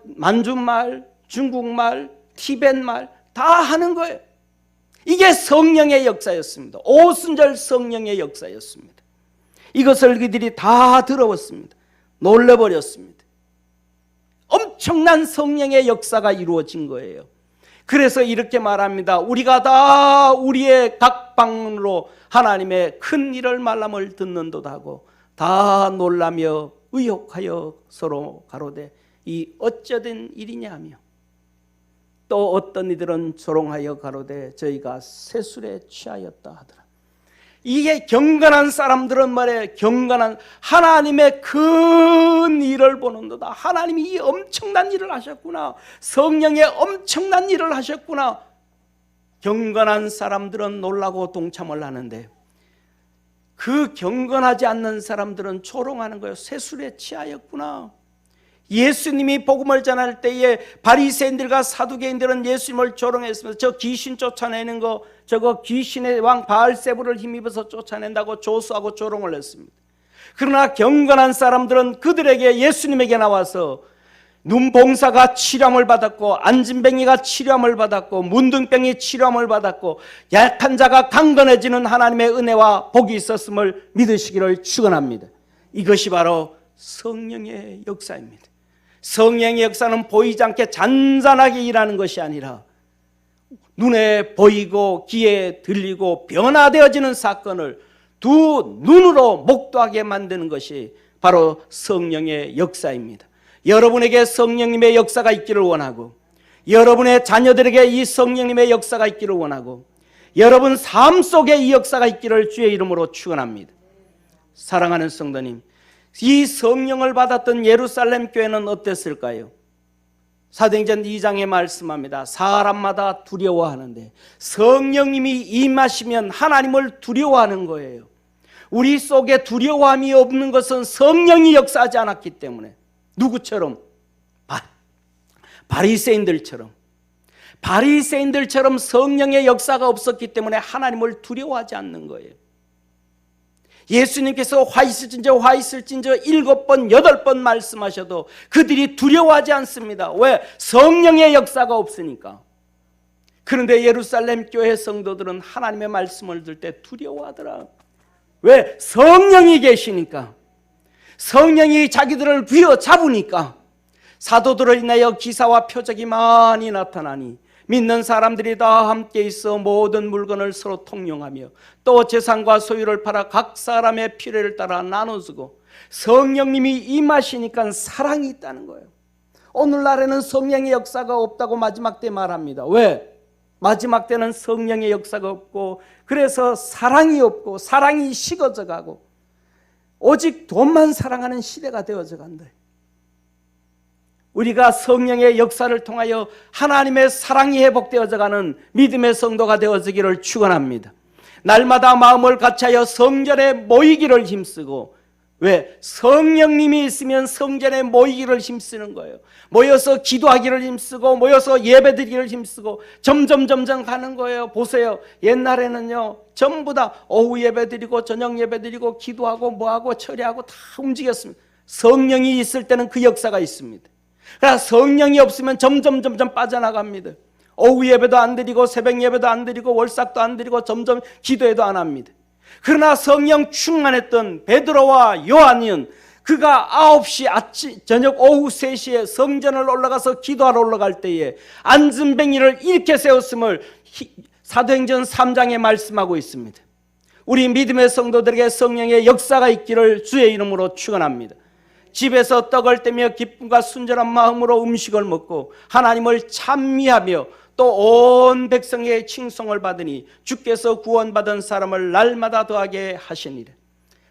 만주말, 중국말, 티벳말, 다 하는 거예요. 이게 성령의 역사였습니다. 오순절 성령의 역사였습니다. 이것을 그들이 다 들어왔습니다. 놀라버렸습니다. 엄청난 성령의 역사가 이루어진 거예요. 그래서 이렇게 말합니다. 우리가 다 우리의 각 방문으로 하나님의 큰 일을 말함을 듣는도다 하고 다 놀라며 의혹하여 서로 가로되 이 어쩌된 일이냐 하며 또 어떤 이들은 조롱하여 가로되 저희가 세술에 취하였다 하더라. 이게 경건한 사람들은 말이에요. 경건한 하나님의 큰 일을 보는도다. 하나님이 이 엄청난 일을 하셨구나. 성령의 엄청난 일을 하셨구나. 경건한 사람들은 놀라고 동참을 하는데 그 경건하지 않는 사람들은 조롱하는 거예요. 세술에 취하였구나. 예수님이 복음을 전할 때에 바리새인들과 사두개인들은 예수님을 조롱했습니다. 저 귀신 쫓아내는 거, 저거 귀신의 왕 바알세불을 힘입어서 쫓아낸다고 조수하고 조롱을 했습니다. 그러나 경건한 사람들은 그들에게 예수님에게 나와서 눈봉사가 치료함을 받았고 안진뱅이가 치료함을 받았고 문둥병이 치료함을 받았고 약한 자가 강건해지는 하나님의 은혜와 복이 있었음을 믿으시기를 축원합니다. 이것이 바로 성령의 역사입니다. 성령의 역사는 보이지 않게 잔잔하게 일하는 것이 아니라 눈에 보이고 귀에 들리고 변화되어지는 사건을 두 눈으로 목도하게 만드는 것이 바로 성령의 역사입니다. 여러분에게 성령님의 역사가 있기를 원하고 여러분의 자녀들에게 이 성령님의 역사가 있기를 원하고 여러분 삶 속에 이 역사가 있기를 주의 이름으로 축원합니다. 사랑하는 성도님, 이 성령을 받았던 예루살렘 교회는 어땠을까요? 사도행전 2장에 말씀합니다. 사람마다 두려워하는데 성령님이 임하시면 하나님을 두려워하는 거예요. 우리 속에 두려움이 없는 것은 성령이 역사하지 않았기 때문에 누구처럼? 바리새인들처럼 성령의 역사가 없었기 때문에 하나님을 두려워하지 않는 거예요. 예수님께서 화 있을진저 7번 8번 말씀하셔도 그들이 두려워하지 않습니다. 왜? 성령의 역사가 없으니까. 그런데 예루살렘 교회 성도들은 하나님의 말씀을 들을 때 두려워하더라. 왜? 성령이 계시니까. 성령이 자기들을 휘어잡으니까. 사도들을 인하여 기사와 표적이 많이 나타나니 믿는 사람들이 다 함께 있어 모든 물건을 서로 통용하며 또 재산과 소유를 팔아 각 사람의 필요를 따라 나눠주고 성령님이 임하시니까 사랑이 있다는 거예요. 오늘날에는 성령의 역사가 없다고 마지막 때 말합니다. 왜? 마지막 때는 성령의 역사가 없고 그래서 사랑이 없고 사랑이 식어져 가고 오직 돈만 사랑하는 시대가 되어져 간다. 우리가 성령의 역사를 통하여 하나님의 사랑이 회복되어져 가는 믿음의 성도가 되어지기를 축원합니다. 날마다 마음을 같이하여 성전에 모이기를 힘쓰고 왜? 성령님이 있으면 성전에 모이기를 힘쓰는 거예요. 모여서 기도하기를 힘쓰고 모여서 예배드리기를 힘쓰고 점점 가는 거예요. 보세요. 옛날에는요 전부 다 오후 예배드리고 저녁 예배드리고 기도하고 뭐하고 처리하고 다 움직였습니다. 성령이 있을 때는 그 역사가 있습니다. 그러나 성령이 없으면 점점 빠져나갑니다. 오후 예배도 안 드리고 새벽 예배도 안 드리고 월삭도 안 드리고 점점 기도해도 안 합니다. 그러나 성령 충만했던 베드로와 요한은 그가 9시 아침 저녁 오후 3시에 성전을 올라가서 기도하러 올라갈 때에 안진뱅이를 일으켜 세웠음을 사도행전 3장에 말씀하고 있습니다. 우리 믿음의 성도들에게 성령의 역사가 있기를 주의 이름으로 축원합니다. 집에서 떡을 떼며 기쁨과 순전한 마음으로 음식을 먹고 하나님을 찬미하며 또 온 백성의 칭송을 받으니 주께서 구원받은 사람을 날마다 더하게 하시니라.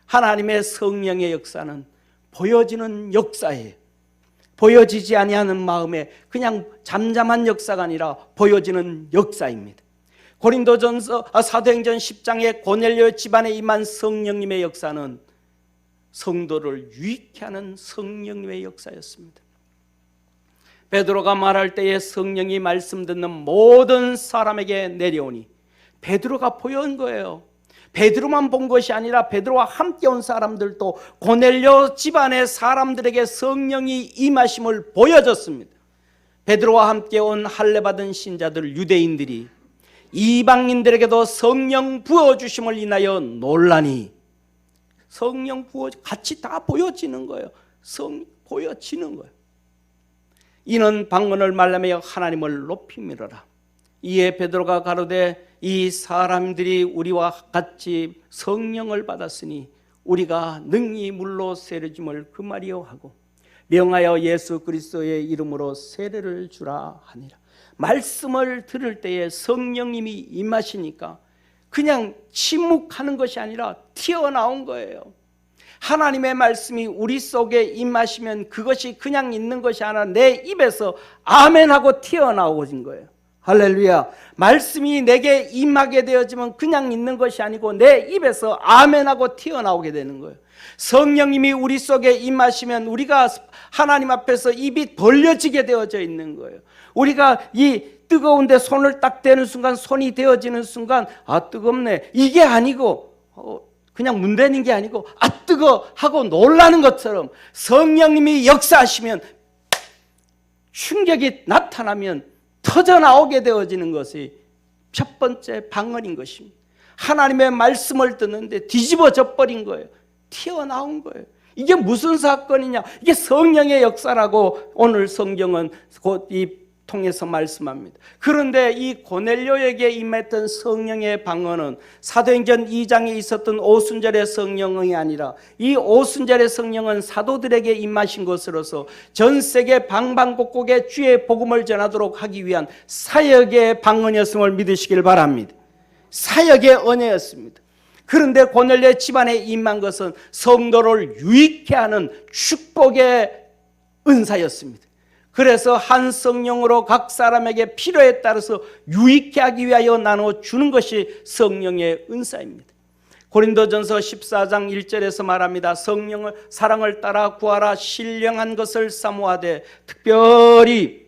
하나님의 성령의 역사는 보여지는 역사예요. 보여지지 아니하는 마음에 그냥 잠잠한 역사가 아니라 보여지는 역사입니다. 사도행전 10장의 고넬료 집안에 임한 성령님의 역사는 성도를 유익케 하는 성령님의 역사였습니다. 베드로가 말할 때에 성령이 말씀 듣는 모든 사람에게 내려오니 베드로가 보여온 거예요. 베드로만 본 것이 아니라 베드로와 함께 온 사람들도 고넬료 집안의 사람들에게 성령이 임하심을 보여줬습니다. 베드로와 함께 온 할례 받은 신자들 유대인들이 이방인들에게도 성령 부어주심을 인하여 놀라니, 성령 부어 같이 다 보여지는 거예요. 보여지는 거예요. 이는 방언을 말라며 하나님을 높이 밀어라. 이에 베드로가 가로되 이 사람들이 우리와 같이 성령을 받았으니 우리가 능히 물로 세례짐을 금하리요 하고 명하여 예수 그리스도의 이름으로 세례를 주라 하니라. 말씀을 들을 때에 성령님이 임하시니까 그냥 침묵하는 것이 아니라 튀어나온 거예요. 하나님의 말씀이 우리 속에 임하시면 그것이 그냥 있는 것이 아니라 내 입에서 아멘 하고 튀어나오진 거예요. 할렐루야. 말씀이 내게 임하게 되어지면 그냥 있는 것이 아니고 내 입에서 아멘 하고 튀어나오게 되는 거예요. 성령님이 우리 속에 임하시면 우리가 하나님 앞에서 입이 벌려지게 되어져 있는 거예요. 우리가 이 뜨거운데 손을 딱 대는 순간, 손이 되어지는 순간 아 뜨겁네 이게 아니고 그냥 문대는 게 아니고 아 뜨거 하고 놀라는 것처럼 성령님이 역사하시면 충격이 나타나면 터져나오게 되어지는 것이 첫 번째 방언인 것입니다. 하나님의 말씀을 듣는데 뒤집어져 버린 거예요. 튀어나온 거예요. 이게 무슨 사건이냐? 이게 성령의 역사라고 오늘 성경은 곧 통해서 말씀합니다. 그런데 이 고넬료에게 임했던 성령의 방언은 사도행전 2장에 있었던 오순절의 성령이 아니라 이 오순절의 성령은 사도들에게 임하신 것으로서 전 세계 방방곡곡에 주의 복음을 전하도록 하기 위한 사역의 방언이었음을 믿으시길 바랍니다. 사역의 은혜였습니다. 그런데 고넬료의 집안에 임한 것은 성도를 유익케 하는 축복의 은사였습니다. 그래서 한 성령으로 각 사람에게 필요에 따라서 유익케 하기 위하여 나눠주는 것이 성령의 은사입니다. 고린도전서 14장 1절에서 말합니다. 성령을 사랑을 따라 구하라. 신령한 것을 사모하되 특별히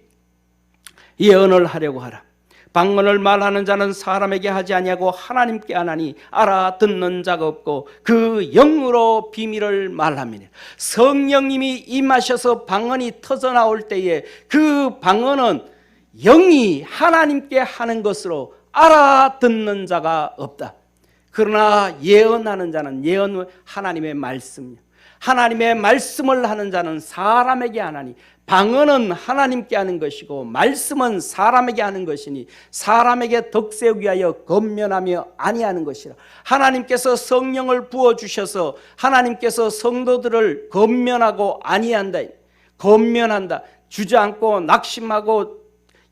예언을 하려고 하라. 방언을 말하는 자는 사람에게 하지 아니하고 하나님께 하나니 알아듣는 자가 없고 그 영으로 비밀을 말함이니. 성령님이 임하셔서 방언이 터져나올 때에 그 방언은 영이 하나님께 하는 것으로 알아듣는 자가 없다. 그러나 예언하는 자는 예언은 하나님의 말씀, 하나님의 말씀을 하는 자는 사람에게 하나니. 방언은 하나님께 하는 것이고 말씀은 사람에게 하는 것이니 사람에게 덕세우기 위하여 건면하며 아니하는 것이라. 하나님께서 성령을 부어주셔서 하나님께서 성도들을 건면하고 아니한다. 건면한다. 주저앉고 낙심하고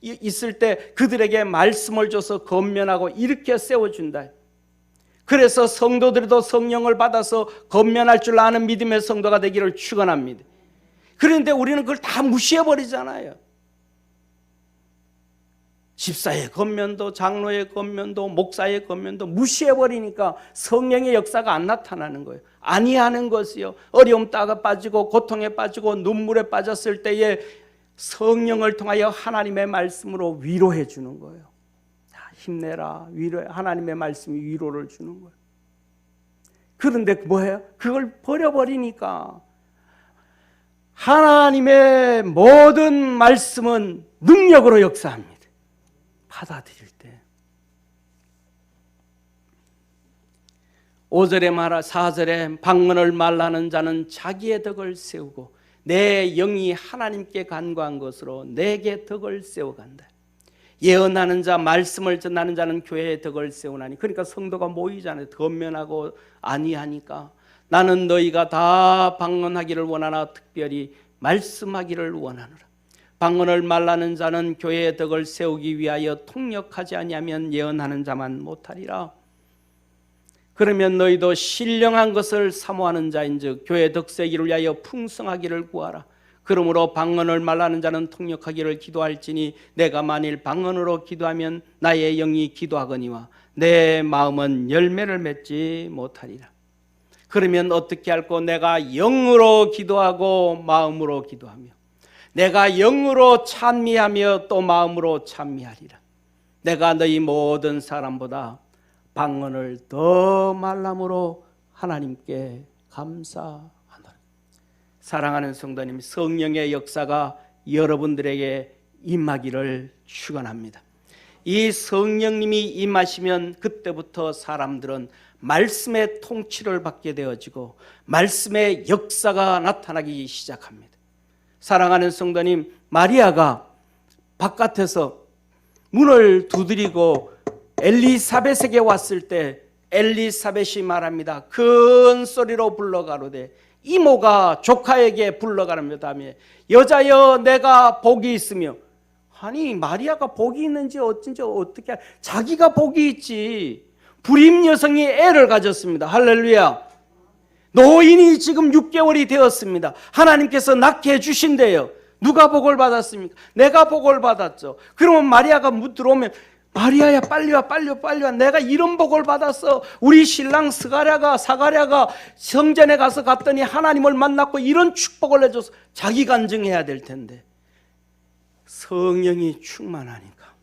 있을 때 그들에게 말씀을 줘서 건면하고 일으켜 세워준다. 그래서 성도들도 성령을 받아서 건면할 줄 아는 믿음의 성도가 되기를 축원합니다. 그런데 우리는 그걸 다 무시해버리잖아요. 집사의 건면도, 장로의 건면도, 목사의 건면도 무시해버리니까 성령의 역사가 안 나타나는 거예요. 아니하는 것이요. 어려움 따가 빠지고 고통에 빠지고 눈물에 빠졌을 때에 성령을 통하여 하나님의 말씀으로 위로해 주는 거예요. 힘내라, 위로해. 하나님의 말씀이 위로를 주는 거예요. 그런데 뭐예요? 그걸 버려버리니까 하나님의 모든 말씀은 능력으로 역사합니다. 받아들일 때 5절에 말하 4절에 방언을 말하는 자는 자기의 덕을 세우고 내 영이 하나님께 간구한 것으로 내게 덕을 세워간다. 예언하는 자, 말씀을 전하는 자는 교회의 덕을 세우나니. 그러니까 성도가 모이잖아요. 건면하고 아니하니까 나는 너희가 다 방언하기를 원하나 특별히 말씀하기를 원하노라. 방언을 말하는 자는 교회의 덕을 세우기 위하여 통역하지 아니하면 예언하는 자만 못하리라. 그러면 너희도 신령한 것을 사모하는 자인즉 교회 덕세기를 위하여 풍성하기를 구하라. 그러므로 방언을 말하는 자는 통역하기를 기도할지니 내가 만일 방언으로 기도하면 나의 영이 기도하거니와 내 마음은 열매를 맺지 못하리라. 그러면 어떻게 할꼬? 내가 영으로 기도하고 마음으로 기도하며 내가 영으로 찬미하며 또 마음으로 찬미하리라. 내가 너희 모든 사람보다 방언을 더 말함으로 하나님께 감사하노라. 사랑하는 성도님, 성령의 역사가 여러분들에게 임하기를 축원합니다. 이 성령님이 임하시면 그때부터 사람들은 말씀의 통치를 받게 되어지고 말씀의 역사가 나타나기 시작합니다. 사랑하는 성도님, 마리아가 바깥에서 문을 두드리고 엘리사벳에게 왔을 때 엘리사벳이 말합니다. 큰 소리로 불러가로되 이모가 조카에게 불러가랍니다. 여자여 내가 복이 있으며, 아니 마리아가 복이 있는지 어쩐지 어떻게, 자기가 복이 있지. 불임 여성이 애를 가졌습니다. 할렐루야. 노인이 지금 6개월이 되었습니다. 하나님께서 낳게 해주신대요. 누가 복을 받았습니까? 내가 복을 받았죠. 그러면 마리아가 들어오면, 마리아야 빨리 와 빨리 와 빨리 와, 내가 이런 복을 받았어. 우리 신랑 사가랴가 성전에 갔더니 하나님을 만났고 이런 축복을 해줘서 자기 간증해야 될 텐데, 성령이 충만하니까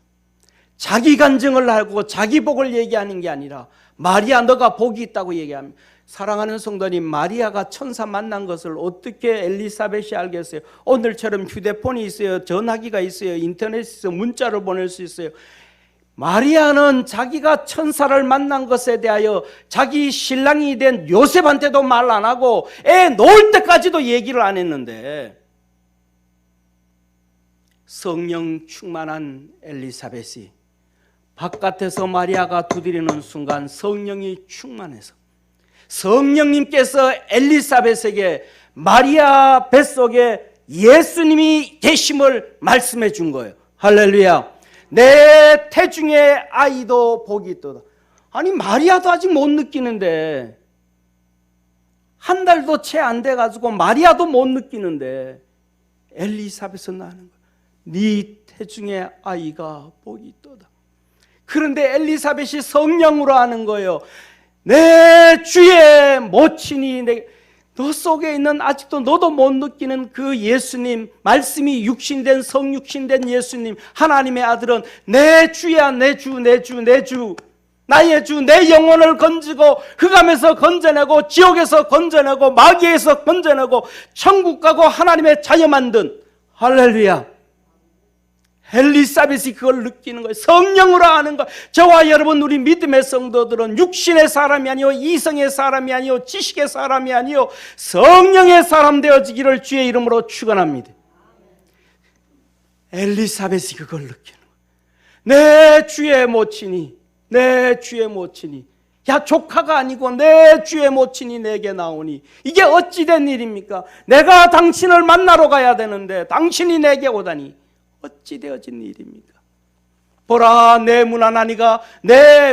자기 간증을 하고 자기 복을 얘기하는 게 아니라 마리아 너가 복이 있다고 얘기합니다. 사랑하는 성도님, 마리아가 천사 만난 것을 어떻게 엘리사벳이 알겠어요? 오늘처럼 휴대폰이 있어요, 전화기가 있어요, 인터넷에서 문자를 보낼 수 있어요. 마리아는 자기가 천사를 만난 것에 대하여 자기 신랑이 된 요셉한테도 말 안 하고 애 놓을 때까지도 얘기를 안 했는데, 성령 충만한 엘리사벳이 바깥에서 마리아가 두드리는 순간 성령이 충만해서 성령님께서 엘리사벳에게 마리아 뱃속에 예수님이 계심을 말씀해 준 거예요. 할렐루야. 내 태중의 아이도 복이 있도다. 아니 마리아도 아직 못 느끼는데, 한 달도 채 안 돼가지고 마리아도 못 느끼는데 엘리사벳은 나는 거야. 네 태중의 아이가 복이 있도다. 그런데 엘리사벳이 성령으로 하는 거예요. 내 주의 모친이 너 속에 있는, 아직도 너도 못 느끼는 그 예수님, 말씀이 육신된 성육신된 예수님, 하나님의 아들은 내 주야, 내 주, 내 주, 내 주, 나의 주, 내 영혼을 건지고 흑암에서 건져내고 지옥에서 건져내고 마귀에서 건져내고 천국 가고 하나님의 자녀 만든, 할렐루야. 엘리사벳이 그걸 느끼는 거예요. 성령으로 하는 거. 저와 여러분, 우리 믿음의 성도들은 육신의 사람이 아니요, 이성의 사람이 아니요, 지식의 사람이 아니요, 성령의 사람 되어지기를 주의 이름으로 축원합니다. 엘리사벳이 그걸 느끼는 거예요. 내 주의 모친이, 내 주의 모친이, 야 조카가 아니고 내 주의 모친이 내게 나오니 이게 어찌된 일입니까? 내가 당신을 만나러 가야 되는데 당신이 내게 오다니 어찌 되어진 일입니까? 보라, 내 문안하니가 내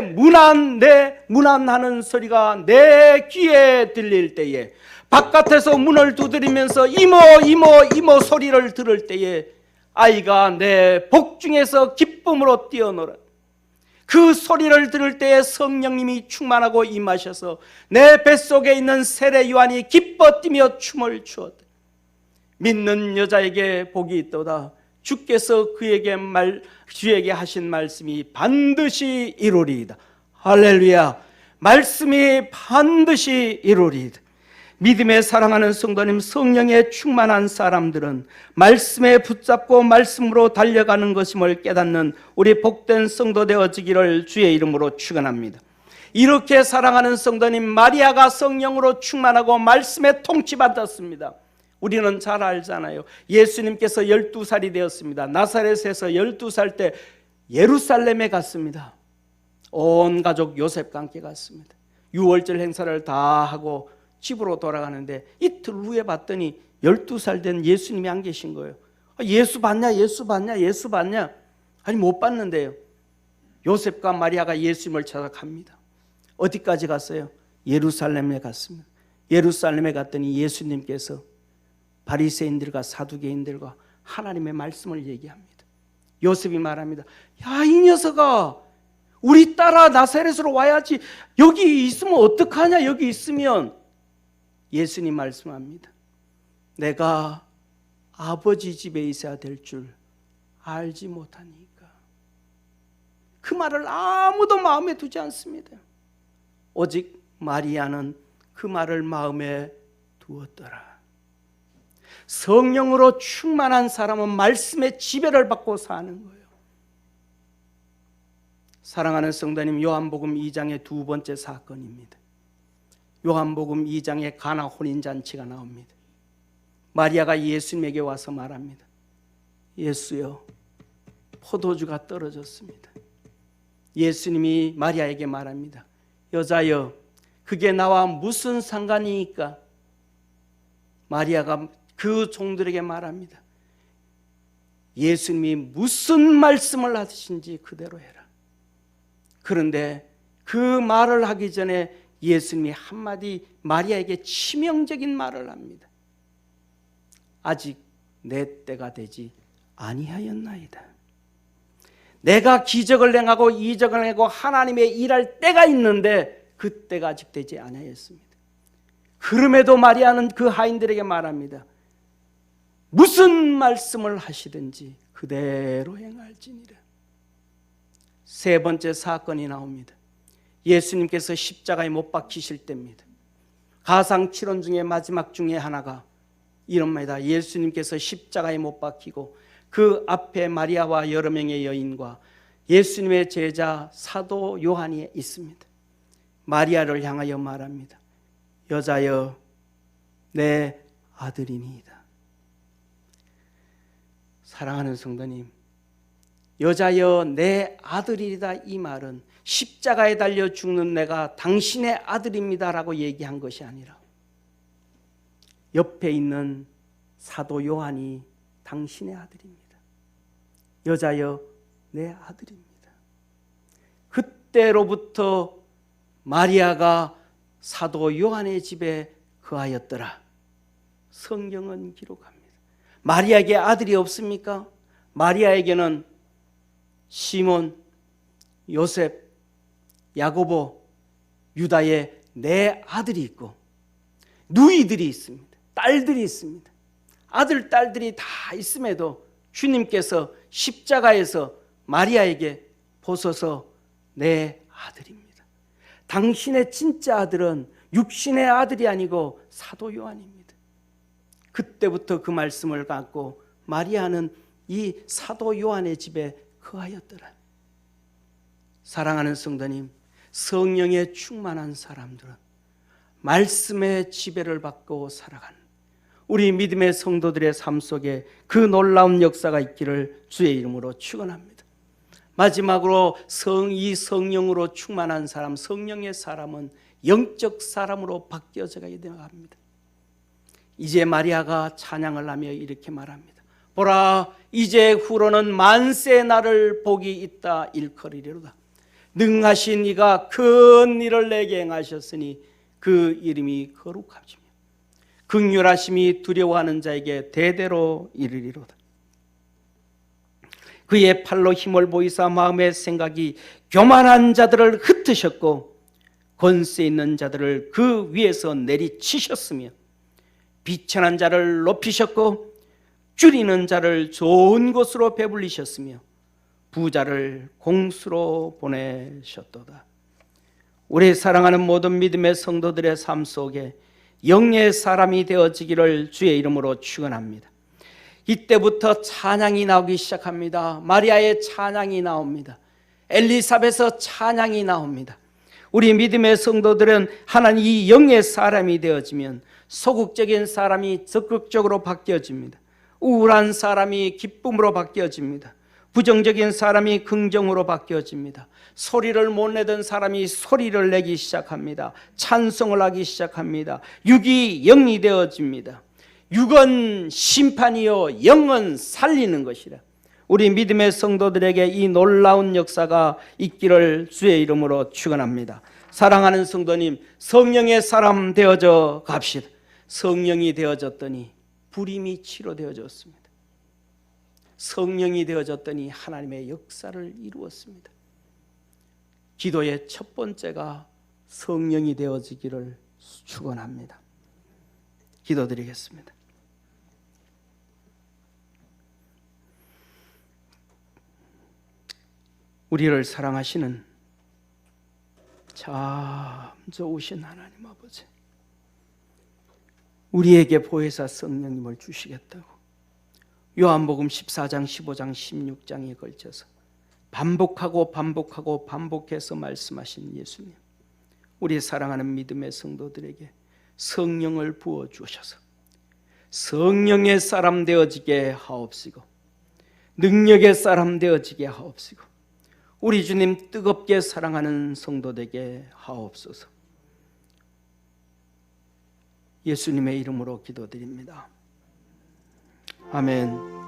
문안하는 소리가 내 귀에 들릴 때에, 바깥에서 문을 두드리면서 이모 소리를 들을 때에 아이가 내 복중에서 기쁨으로 뛰어노라. 그 소리를 들을 때에 성령님이 충만하고 임하셔서 내 뱃속에 있는 세례 요한이 기뻐 뛰며 춤을 추었다. 믿는 여자에게 복이 있도다. 주께서 주에게 하신 말씀이 반드시 이루리이다. 할렐루야. 말씀이 반드시 이루리이다. 믿음에 사랑하는 성도님, 성령에 충만한 사람들은 말씀에 붙잡고 말씀으로 달려가는 것임을 깨닫는 우리 복된 성도 되어지기를 주의 이름으로 축원합니다. 이렇게 사랑하는 성도님, 마리아가 성령으로 충만하고 말씀에 통치받았습니다. 우리는 잘 알잖아요. 예수님께서 12살이 되었습니다. 나사렛에서 12살 때 예루살렘에 갔습니다. 온 가족 요셉과 함께 갔습니다. 유월절 행사를 다 하고 집으로 돌아가는데 이틀 후에 봤더니 12살 된 예수님이 안 계신 거예요. 예수 봤냐? 예수 봤냐? 예수 봤냐? 아니 못 봤는데요. 요셉과 마리아가 예수님을 찾아갑니다. 어디까지 갔어요? 예루살렘에 갔습니다. 예루살렘에 갔더니 예수님께서 바리새인들과 사두개인들과 하나님의 말씀을 얘기합니다. 요셉이 말합니다. 야, 이 녀석아, 우리 따라 나사렛으로 와야지. 여기 있으면 어떡하냐? 여기 있으면. 예수님 말씀합니다. 내가 아버지 집에 있어야 될 줄 알지 못하니까. 그 말을 아무도 마음에 두지 않습니다. 오직 마리아는 그 말을 마음에 두었더라. 성령으로 충만한 사람은 말씀의 지배를 받고 사는 거예요. 사랑하는 성도님, 요한복음 2장의 두 번째 사건입니다. 요한복음 2장에 가나 혼인잔치가 나옵니다. 마리아가 예수님에게 와서 말합니다. 예수여, 포도주가 떨어졌습니다. 예수님이 마리아에게 말합니다. 여자여, 그게 나와 무슨 상관이니까? 마리아가 그 종들에게 말합니다. 예수님이 무슨 말씀을 하시는지 그대로 해라. 그런데 그 말을 하기 전에 예수님이 한마디 마리아에게 치명적인 말을 합니다. 아직 내 때가 되지 아니하였나이다. 내가 기적을 행하고 이적을 행하고 하나님의 일할 때가 있는데 그 때가 아직 되지 아니하였습니다. 그럼에도 마리아는 그 하인들에게 말합니다. 무슨 말씀을 하시든지 그대로 행할지니라. 세 번째 사건이 나옵니다. 예수님께서 십자가에 못 박히실 때입니다. 가상 7원 중에 마지막 중에 하나가 이럽니다. 예수님께서 십자가에 못 박히고 그 앞에 마리아와 여러 명의 여인과 예수님의 제자 사도 요한이 있습니다. 마리아를 향하여 말합니다. 여자여, 내 아들이니이다. 사랑하는 성도님, 여자여 내 아들이다, 이 말은 십자가에 달려 죽는 내가 당신의 아들입니다라고 얘기한 것이 아니라 옆에 있는 사도 요한이 당신의 아들입니다. 여자여 내 아들입니다. 그때로부터 마리아가 사도 요한의 집에 거하였더라. 성경은 기록합니다. 마리아에게 아들이 없습니까? 마리아에게는 시몬, 요셉, 야고보, 유다의 네 아들이 있고 누이들이 있습니다. 딸들이 있습니다. 아들, 딸들이 다 있음에도 주님께서 십자가에서 마리아에게 보소서 내 아들입니다. 당신의 진짜 아들은 육신의 아들이 아니고 사도 요한입니다. 그때부터 그 말씀을 갖고 마리아는 이 사도 요한의 집에 거하였더라. 사랑하는 성도님, 성령에 충만한 사람들은 말씀의 지배를 받고 살아가는 우리 믿음의 성도들의 삶 속에 그 놀라운 역사가 있기를 주의 이름으로 축원합니다. 마지막으로 이 성령으로 충만한 사람, 성령의 사람은 영적 사람으로 바뀌어져 가야 합니다. 이제 마리아가 찬양을 하며 이렇게 말합니다. 보라, 이제 후로는 만세 나를 복이 있다 일컬으리로다. 능하신 이가 큰 일을 내게 행하셨으니 그 이름이 거룩하시며 긍휼하심이 두려워하는 자에게 대대로 이르리로다. 그의 팔로 힘을 보이사 마음의 생각이 교만한 자들을 흩으셨고 권세 있는 자들을 그 위에서 내리치셨으며 비천한 자를 높이셨고 줄이는 자를 좋은 곳으로 배불리셨으며 부자를 공수로 보내셨도다. 우리 사랑하는 모든 믿음의 성도들의 삶 속에 영의 사람이 되어지기를 주의 이름으로 축원합니다. 이때부터 찬양이 나오기 시작합니다. 마리아의 찬양이 나옵니다. 엘리사벳의 찬양이 나옵니다. 우리 믿음의 성도들은 하나님 이 영의 사람이 되어지면 소극적인 사람이 적극적으로 바뀌어집니다. 우울한 사람이 기쁨으로 바뀌어집니다. 부정적인 사람이 긍정으로 바뀌어집니다. 소리를 못 내던 사람이 소리를 내기 시작합니다. 찬송을 하기 시작합니다. 육이 영이 되어집니다. 육은 심판이요 영은 살리는 것이라. 우리 믿음의 성도들에게 이 놀라운 역사가 있기를 주의 이름으로 축원합니다. 사랑하는 성도님, 성령의 사람 되어져 갑시다. 성령이 되어졌더니 불임이 치료되어졌습니다. 성령이 되어졌더니 하나님의 역사를 이루었습니다. 기도의 첫 번째가 성령이 되어지기를 축원합니다. 기도드리겠습니다. 우리를 사랑하시는 참 좋으신 하나님 아버지, 우리에게 보혜사 성령님을 주시겠다고 요한복음 14장, 15장, 16장에 걸쳐서 반복해서 말씀하신 예수님, 우리 사랑하는 믿음의 성도들에게 성령을 부어 주셔서 성령의 사람 되어지게 하옵시고 능력의 사람 되어지게 하옵시고 우리 주님 뜨겁게 사랑하는 성도 되게 하옵소서. 예수님의 이름으로 기도드립니다. 아멘.